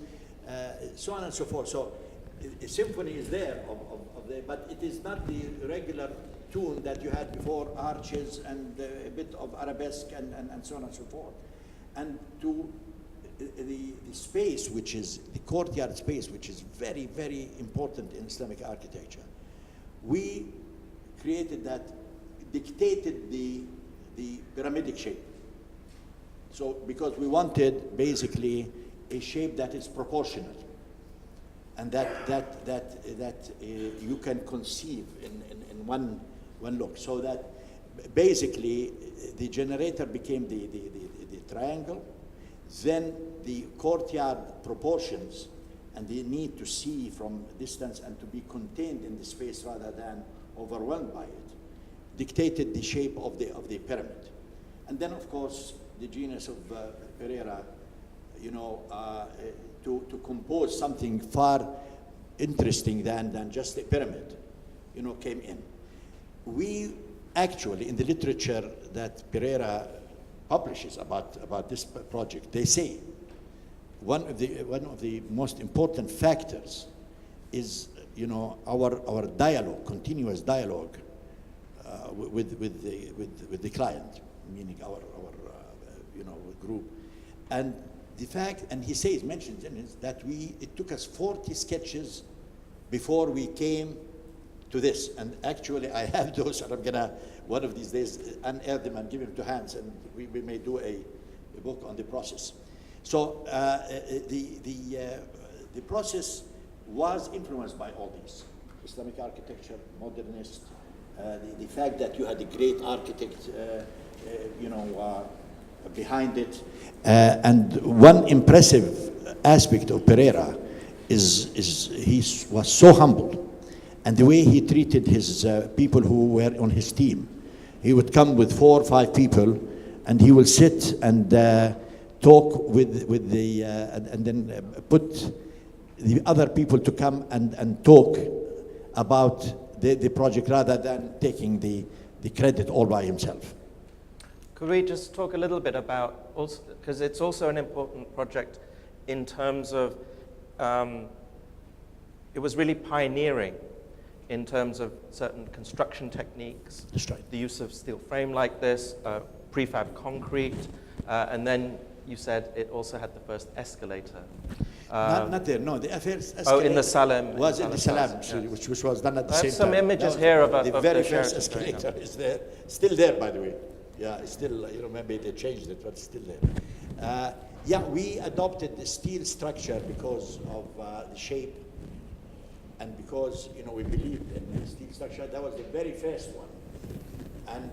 so on and so forth. So a symphony is there but it is not the regular tune that you had before, arches and a bit of arabesque and so on and so forth. And to the space, which is the courtyard space, which is very, very important in Islamic architecture, we created that, dictated the pyramidic shape. So, because we wanted basically a shape that is proportionate, and that you can conceive in one look. So that basically the generator became the triangle, then the courtyard proportions and the need to see from distance and to be contained in the space rather than overwhelmed by it, dictated the shape of the pyramid. And then, of course, the genius of Pereira, to compose something far interesting than just a pyramid, came in. We actually, in the literature that Pereira publishes about this project, they say one of the most important factors is our dialogue, continuous dialogue with the client, meaning our group, and the fact, and he mentions in it, that it took us 40 sketches before we came to this. And actually, I have those, and I'm gonna one of these days unearth them and give them to Hans, and we may do a book on the process. So the process was influenced by all these: Islamic architecture, modernist, the fact that you had a great architect, behind it. And one impressive aspect of Pereira is he was so humble, and the way he treated his people who were on his team. He would come with 4 or 5 people, and he will sit and talk with the and then put the other people to come and talk about the project rather than taking the credit all by himself. Could we just talk a little bit about, because it's also an important project in terms of, it was really pioneering in terms of certain construction techniques. That's right. The use of steel frame like this, prefab concrete, and then you said it also had the first escalator. Not there, no. The first Oh, in the Salem. was in the Salem, Yes. which was done at the I have same some time. images That was here of the the very Sheraton first going escalator up. is there, still there, by the way. Yeah, it's still, maybe they changed it, but it's still there. Yeah, we adopted the steel structure because of the shape, and because we believed in the steel structure. That was the very first one, and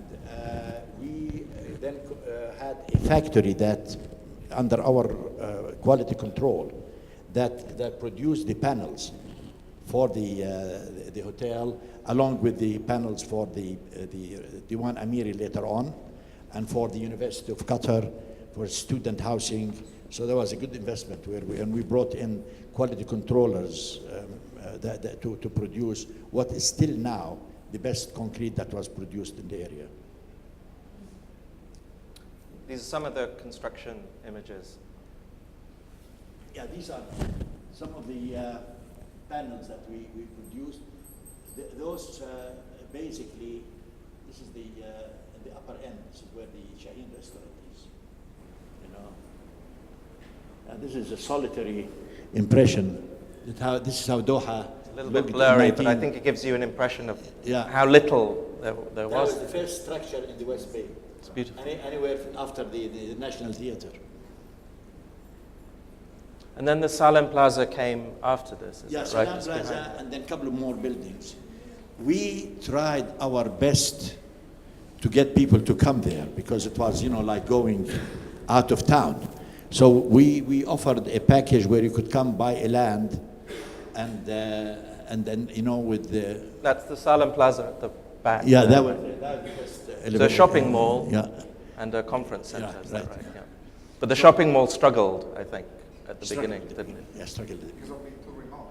we then had a factory that, under our quality control, that produced the panels for the hotel, along with the panels for the Diwan Amiri later on, and for the University of Qatar, for student housing. So that was a good investment, and we brought in quality controllers to produce what is still now the best concrete that was produced in the area. These are some of the construction images. Yeah, these are some of the panels that we produced. Those basically, this is in the upper end. This is where the Shaheen restaurant is. And this is a solitary impression. This is how Doha. It's a little bit blurry, but I think it gives you an impression of how little there was. That was the first structure in the West Bay. It's beautiful. Anywhere after the National Theatre. And then the Salem Plaza came after this, is that right? Salem Just Plaza, behind. and then a couple of more buildings. We tried our best to get people to come there because it was, like going out of town. So we offered a package where you could come buy a land, and then with the. That's the Salem Plaza at the back. Yeah, there. that was the first It's a elevator. shopping mall. Yeah. And a conference center. Yeah, Is that right. right? Yeah. But the shopping mall struggled, I think, at the beginning, didn't it? Yeah, struggled.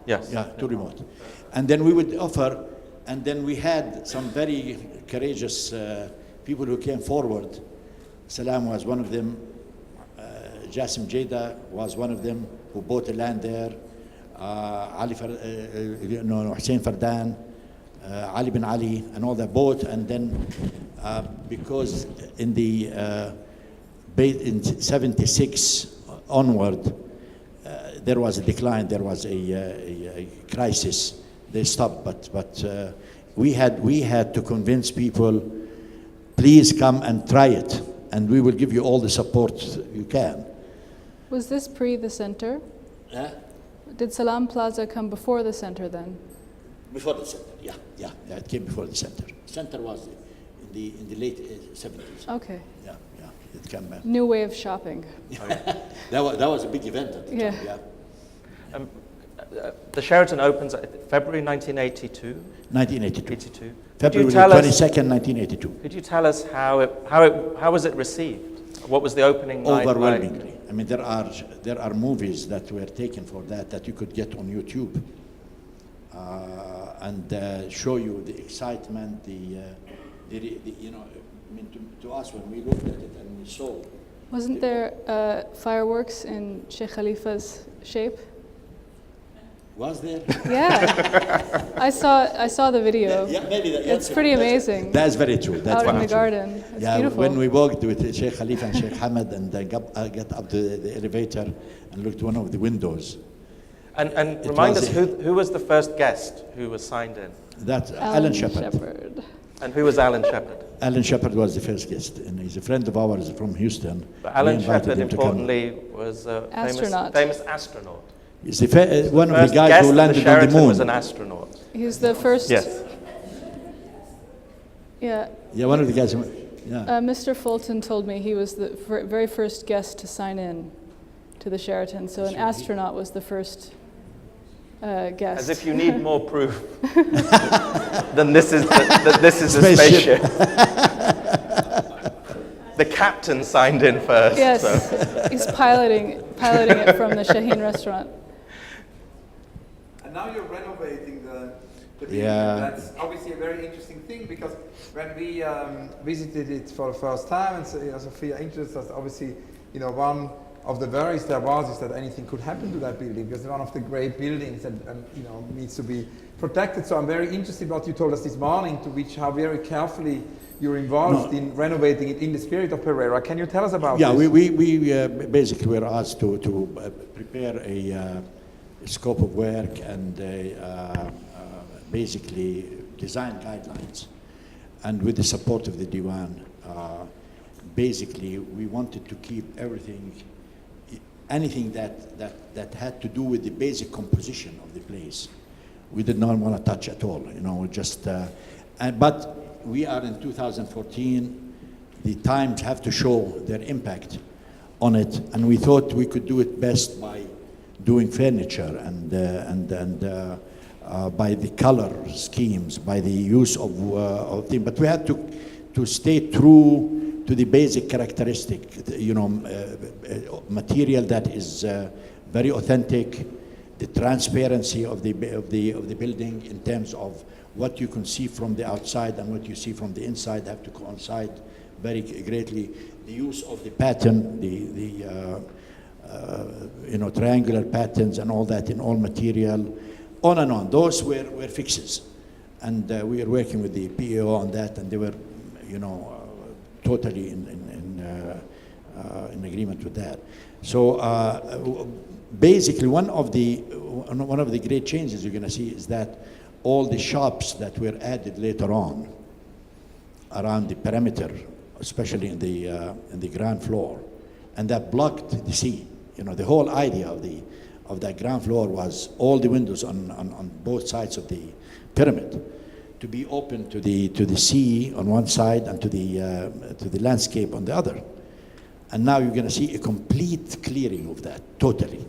Yes. Yeah, too remote. And then we would offer, and then we had some very courageous people who came forward. Salam was one of them. Jassim Jada was one of them who bought a land there. Hussein Fardan, Ali bin Ali, and all that bought. And then because in in 76 onward, there was a decline, there was a crisis. They stopped, but we had to convince people, please come and try it, and we will give you all the support you can. Was this pre the center? Did Salam Plaza come before the center then? Before the center, yeah, it came before the center. Center was in the late 70s. Okay. Yeah, it came back. New way of shopping. That was a big event at the time, yeah. The Sheraton opens February 1982. 1982. 82. February 22nd, 1982. Could you tell us how was it received? What was the opening night like? Overwhelmingly. I mean, there are movies that were taken for that you could get on YouTube, and show you the excitement, to us when we looked at it and we saw. Wasn't there fireworks in Sheikh Khalifa's shape? Was there? Yeah, I saw the video. Yeah, maybe it's pretty amazing. That's very true. That's out very in the true. garden. It's beautiful. When we walked with Sheikh Khalifa and Sheikh Hamad and got up the elevator and looked one of the windows. And remind us who was the first guest who was signed in? That's Alan Shepard. And who was Alan Shepard? Alan Shepard was the first guest, and he's a friend of ours from Houston. But Alan We invited Shepard, him to come. importantly, was a famous astronaut. He's one of the First guys guest who at landed the on the Sheraton moon. was an astronaut. He's the first. Yes. Yeah. Yeah, one of the guys. Yeah. Mr. Fulton told me he was the very first guest to sign in to the Sheraton. So an astronaut was the first guest. As if you need more proof than this is a spaceship. The captain signed in first. Yes, so. he's piloting it from the Shaheen restaurant. now you're renovating the building. Yeah. That's obviously a very interesting thing, because when we visited it for the first time, and so, Sophia introduced us, obviously, one of the worries there was is that anything could happen to that building, because it's one of the great buildings and needs to be protected. So I'm very interested what you told us this morning, to which how very carefully you're involved in renovating it in the spirit of Pereira. Can you tell us about this? Yeah, we basically were asked to prepare a scope of work and basically design guidelines. And with the support of the Diwan, basically we wanted to keep anything that had to do with the basic composition of the place. We did not want to touch at all, but we are in 2014. The times have to show their impact on it, and we thought we could do it best by doing furniture and by the color schemes, by the use of things. But we had to stay true to the basic characteristic, material that is very authentic, the transparency of the building in terms of what you can see from the outside and what you see from the inside have to coincide very greatly. The use of the pattern, the triangular patterns and all that in all material, on and on. Those were fixes, and we are working with the PAO on that, and they were, totally in agreement with that. So basically, one of the great changes you're going to see is that all the shops that were added later on around the perimeter, especially in the ground floor, and that blocked the sea. The whole idea of that ground floor was all the windows on both sides of the pyramid to be open to the sea on one side and to the landscape on the other. And now you're going to see a complete clearing of that, totally.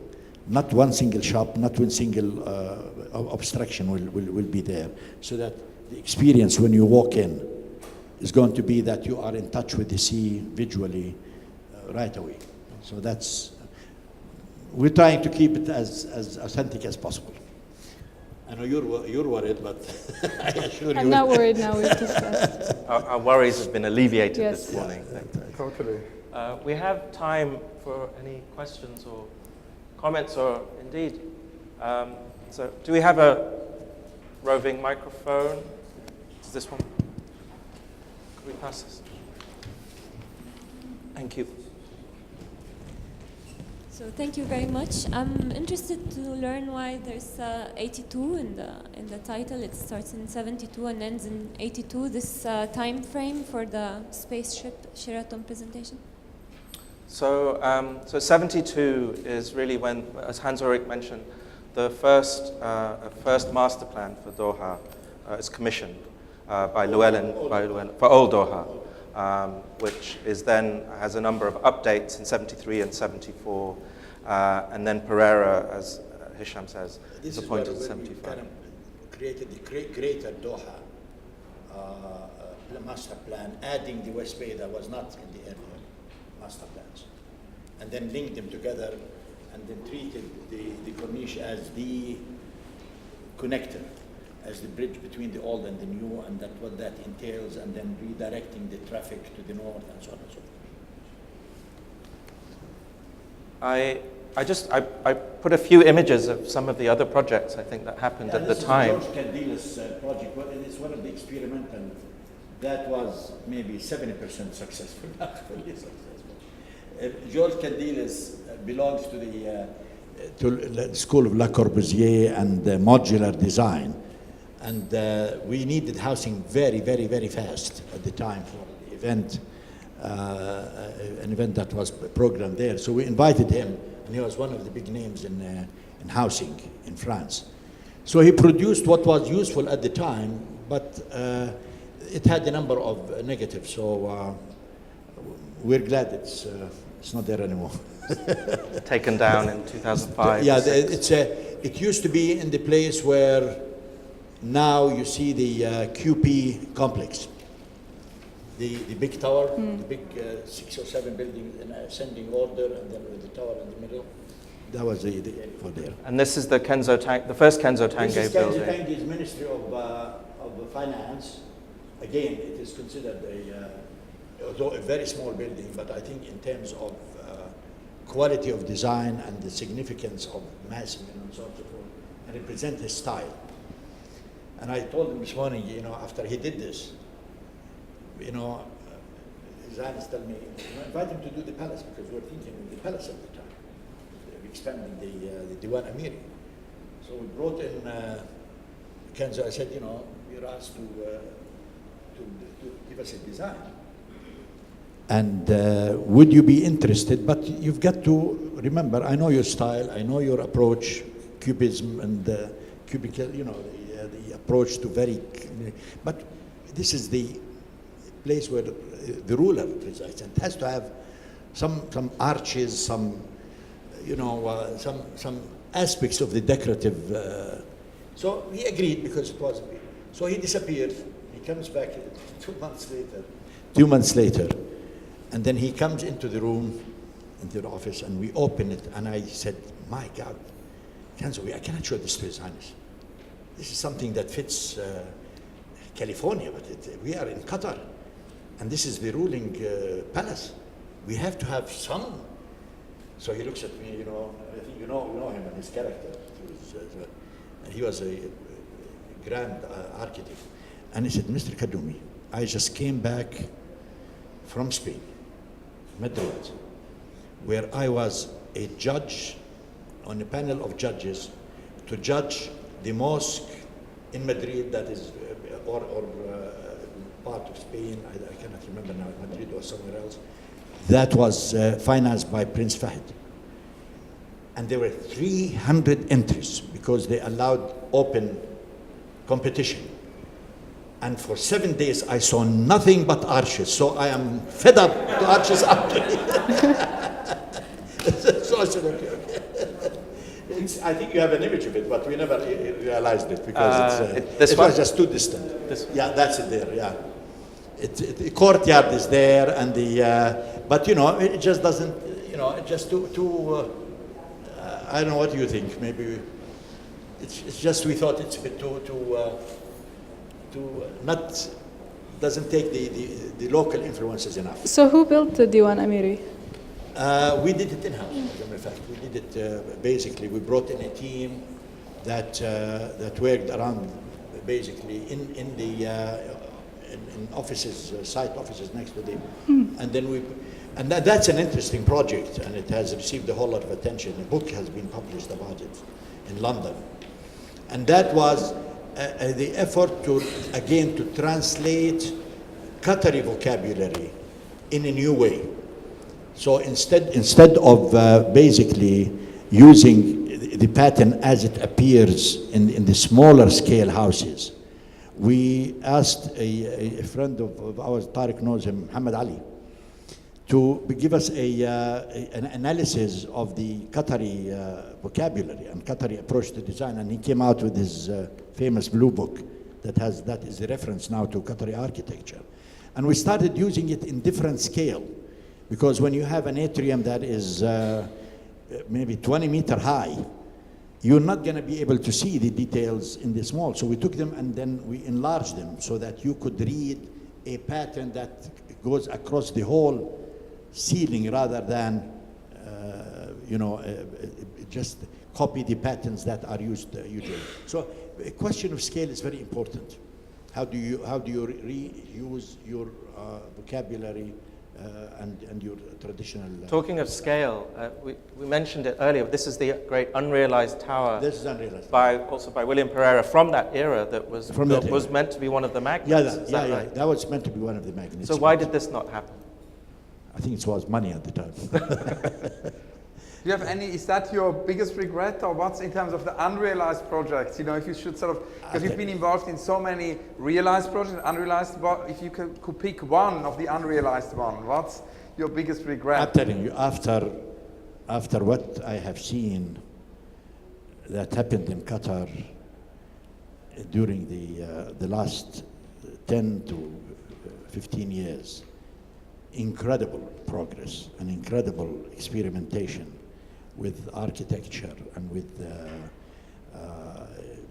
Not one single shop, not one single obstruction will be there, so that the experience when you walk in is going to be that you are in touch with the sea visually right away. So we're trying to keep it as authentic as possible. I know you're worried, but I assure you. I'm not worried now, we've discussed. Our worries have been alleviated Yes. this morning. Totally. We have time for any questions or comments, or indeed. So do we have a roving microphone? Is this one? Could we pass this? Thank you. So thank you very much. I'm interested to learn why there's 82 in the title. It starts in 72 and ends in 82. This time frame for the Spaceship Sheraton presentation. So 72 is really when, as Ulrich mentioned, the first master plan for Doha is commissioned by Llewellyn for Old Doha, which is then has a number of updates in 73 and 74, and then Pereira, as Hisham says, is appointed in 75. Kind of created the Curator Doha master plan, adding the West Bay that was not in the earlier master plans, and then linked them together, and then treated the corniche as the connector, as the bridge between the old and the new, and that what that entails, and then redirecting the traffic to the north and so on and so forth. I put a few images of some of the other projects I think that happened at the time. George Candile's project, well, it is one of the experimental, that was maybe 70% successful, not fully successful. George Candile's belongs to the School of Le Corbusier and modular design. And we needed housing very, very, very fast at the time for the event, an event that was programmed there. So we invited him, and he was one of the big names in housing in France. So he produced what was useful at the time, but it had a number of negatives. So we're glad it's not there anymore. Taken down in 2005. Yeah, it used to be in the place where now you see the QP complex, the big tower, the big 6 or 7 buildings in ascending order, and then with the tower in the middle. That was the for there. And this is the Kenzo Tang, the first Kenzo Tange This is building. Kenzo Tange's Ministry of Finance. Again, it is considered although a very small building, but I think in terms of quality of design and the significance of massing and so on and so forth, and represent his style. And I told him this morning, after he did this, His Highness told me, invite him to do the palace, because we were thinking of the palace at the time, expanding the Diwan Amiri. So we brought in Kenzo. I said, you're asked to give us a design. And would you be interested? But you've got to remember, I know your style, I know your approach, cubism and cubicle, the approach to but this is the place where the ruler presides, and it has to have some arches, some aspects of the decorative. So he agreed because it was. So he disappeared. He comes back 2 months later. 2 months later. And then he comes into the room, into the office, and we open it. And I said, my God, Kenzo, I cannot show this to His Highness. This is something that fits California, but we are in Qatar. And this is the ruling palace. We have to have some. So he looks at me, I think you know him and his character. He was a grand architect. And he said, Mr. Qaddumi, I just came back from Spain, Madrid, where I was a judge on a panel of judges to judge the mosque in Madrid that is, or part of Spain, I cannot remember now, Madrid or somewhere else, that was financed by Prince Fahd. And there were 300 entries because they allowed open competition. And for 7 days, I saw nothing but arches. So I am fed up to arches after So I said, okay. I think you have an image of it, but we never realized it because it was just too distant. Yeah, that's it there, yeah. The courtyard is there, and but it just doesn't, it just too I don't know what you think. Maybe it's just we thought it's a bit too not doesn't take the local influences enough. So who built the Diwan Amiri? We did it in-house, as a matter of fact. We did it basically. We brought in a team that worked around basically in offices, site offices next to them, and then that's an interesting project, and it has received a whole lot of attention. A book has been published about it in London, and that was the effort to translate Qatari vocabulary in a new way. So instead of basically using the pattern as it appears in the smaller scale houses, we asked a friend of ours, Tariq knows him, Muhammad Ali, to give us an analysis of the Qatari vocabulary and Qatari approach to design, and he came out with his famous blue book that is the reference now to Qatari architecture. And we started using it in different scale, because when you have an atrium that is maybe 20 meter high, you're not going to be able to see the details in the small. So we took them and then we enlarged them so that you could read a pattern that goes across the whole ceiling rather than just copy the patterns that are used usually. So a question of scale is very important. How do you reuse your vocabulary and your traditional... Talking of scale, we mentioned it earlier. This is the great unrealized tower. This is unrealized. Also by William Pereira from that era that was meant to be one of the magnets. Right? That was meant to be one of the magnets. So why did this not happen? I think it was money at the time. Do you have is that your biggest regret, or what's in terms of the unrealized projects? If you should because you've been involved in so many realized projects, unrealized, if you could pick one of the unrealized one, what's your biggest regret? I'm telling you, after what I have seen that happened in Qatar during the last 10 to 15 years, incredible progress and incredible experimentation. with architecture and with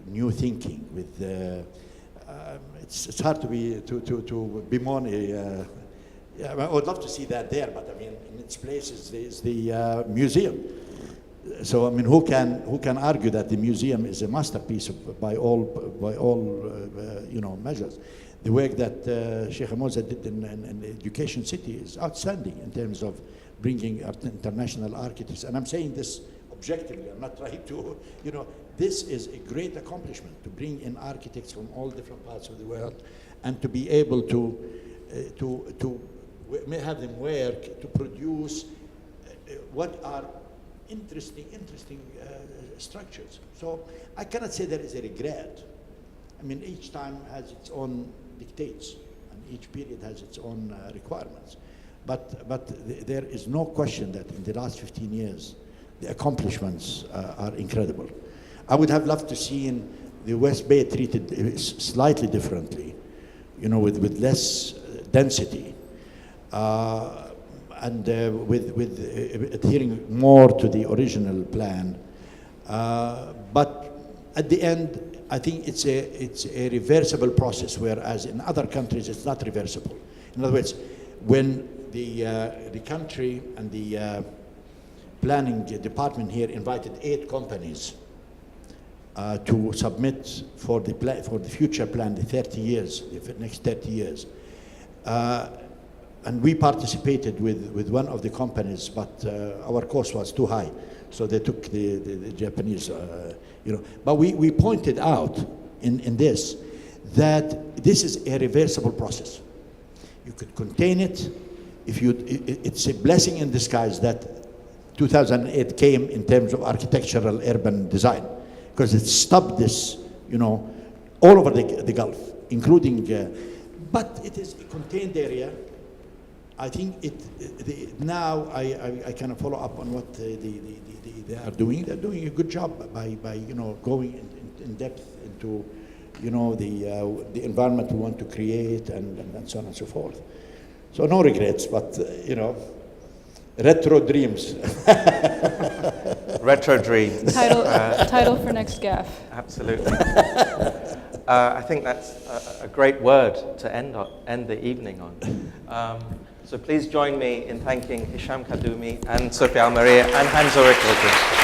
new thinking. With it's hard to be more. Yeah, I would love to see that there, but I mean, in its place is the museum. So I mean, who can argue that the museum is a masterpiece by all measures? The work that Sheikh Moza did in the Education City is outstanding in terms of bringing international architects. And I'm saying this objectively. I'm not trying to, this is a great accomplishment to bring in architects from all different parts of the world and to be able to have them work to produce what are interesting structures. So I cannot say there is a regret. I mean, each time has its own dictates, and each period has its own requirements. But there is no question that in the last 15 years, the accomplishments are incredible. I would have loved to see the West Bay treated slightly differently, with less density, and with adhering more to the original plan. But at the end, I think it's a reversible process, whereas in other countries it's not reversible. In other words, when the country and the planning department here invited 8 companies to submit for the future plan, the 30 years, the next 30 years. And we participated with one of the companies, but our cost was too high, so they took the Japanese, But we pointed out in this that this is a reversible process. You could contain it. It's a blessing in disguise that 2008 came in terms of architectural urban design, because it stopped this, all over the Gulf, including, but it is a contained area. I think now I kind of follow up on what they are doing. They're doing a good job by going in depth into, the environment we want to create and so on and so forth. So no regrets, but, retro dreams. Retro dreams. Title for next gaff. Absolutely. I think that's a great word to end the evening on. So please join me in thanking Hisham Qaddumi and Sophia and Hans Ulrich.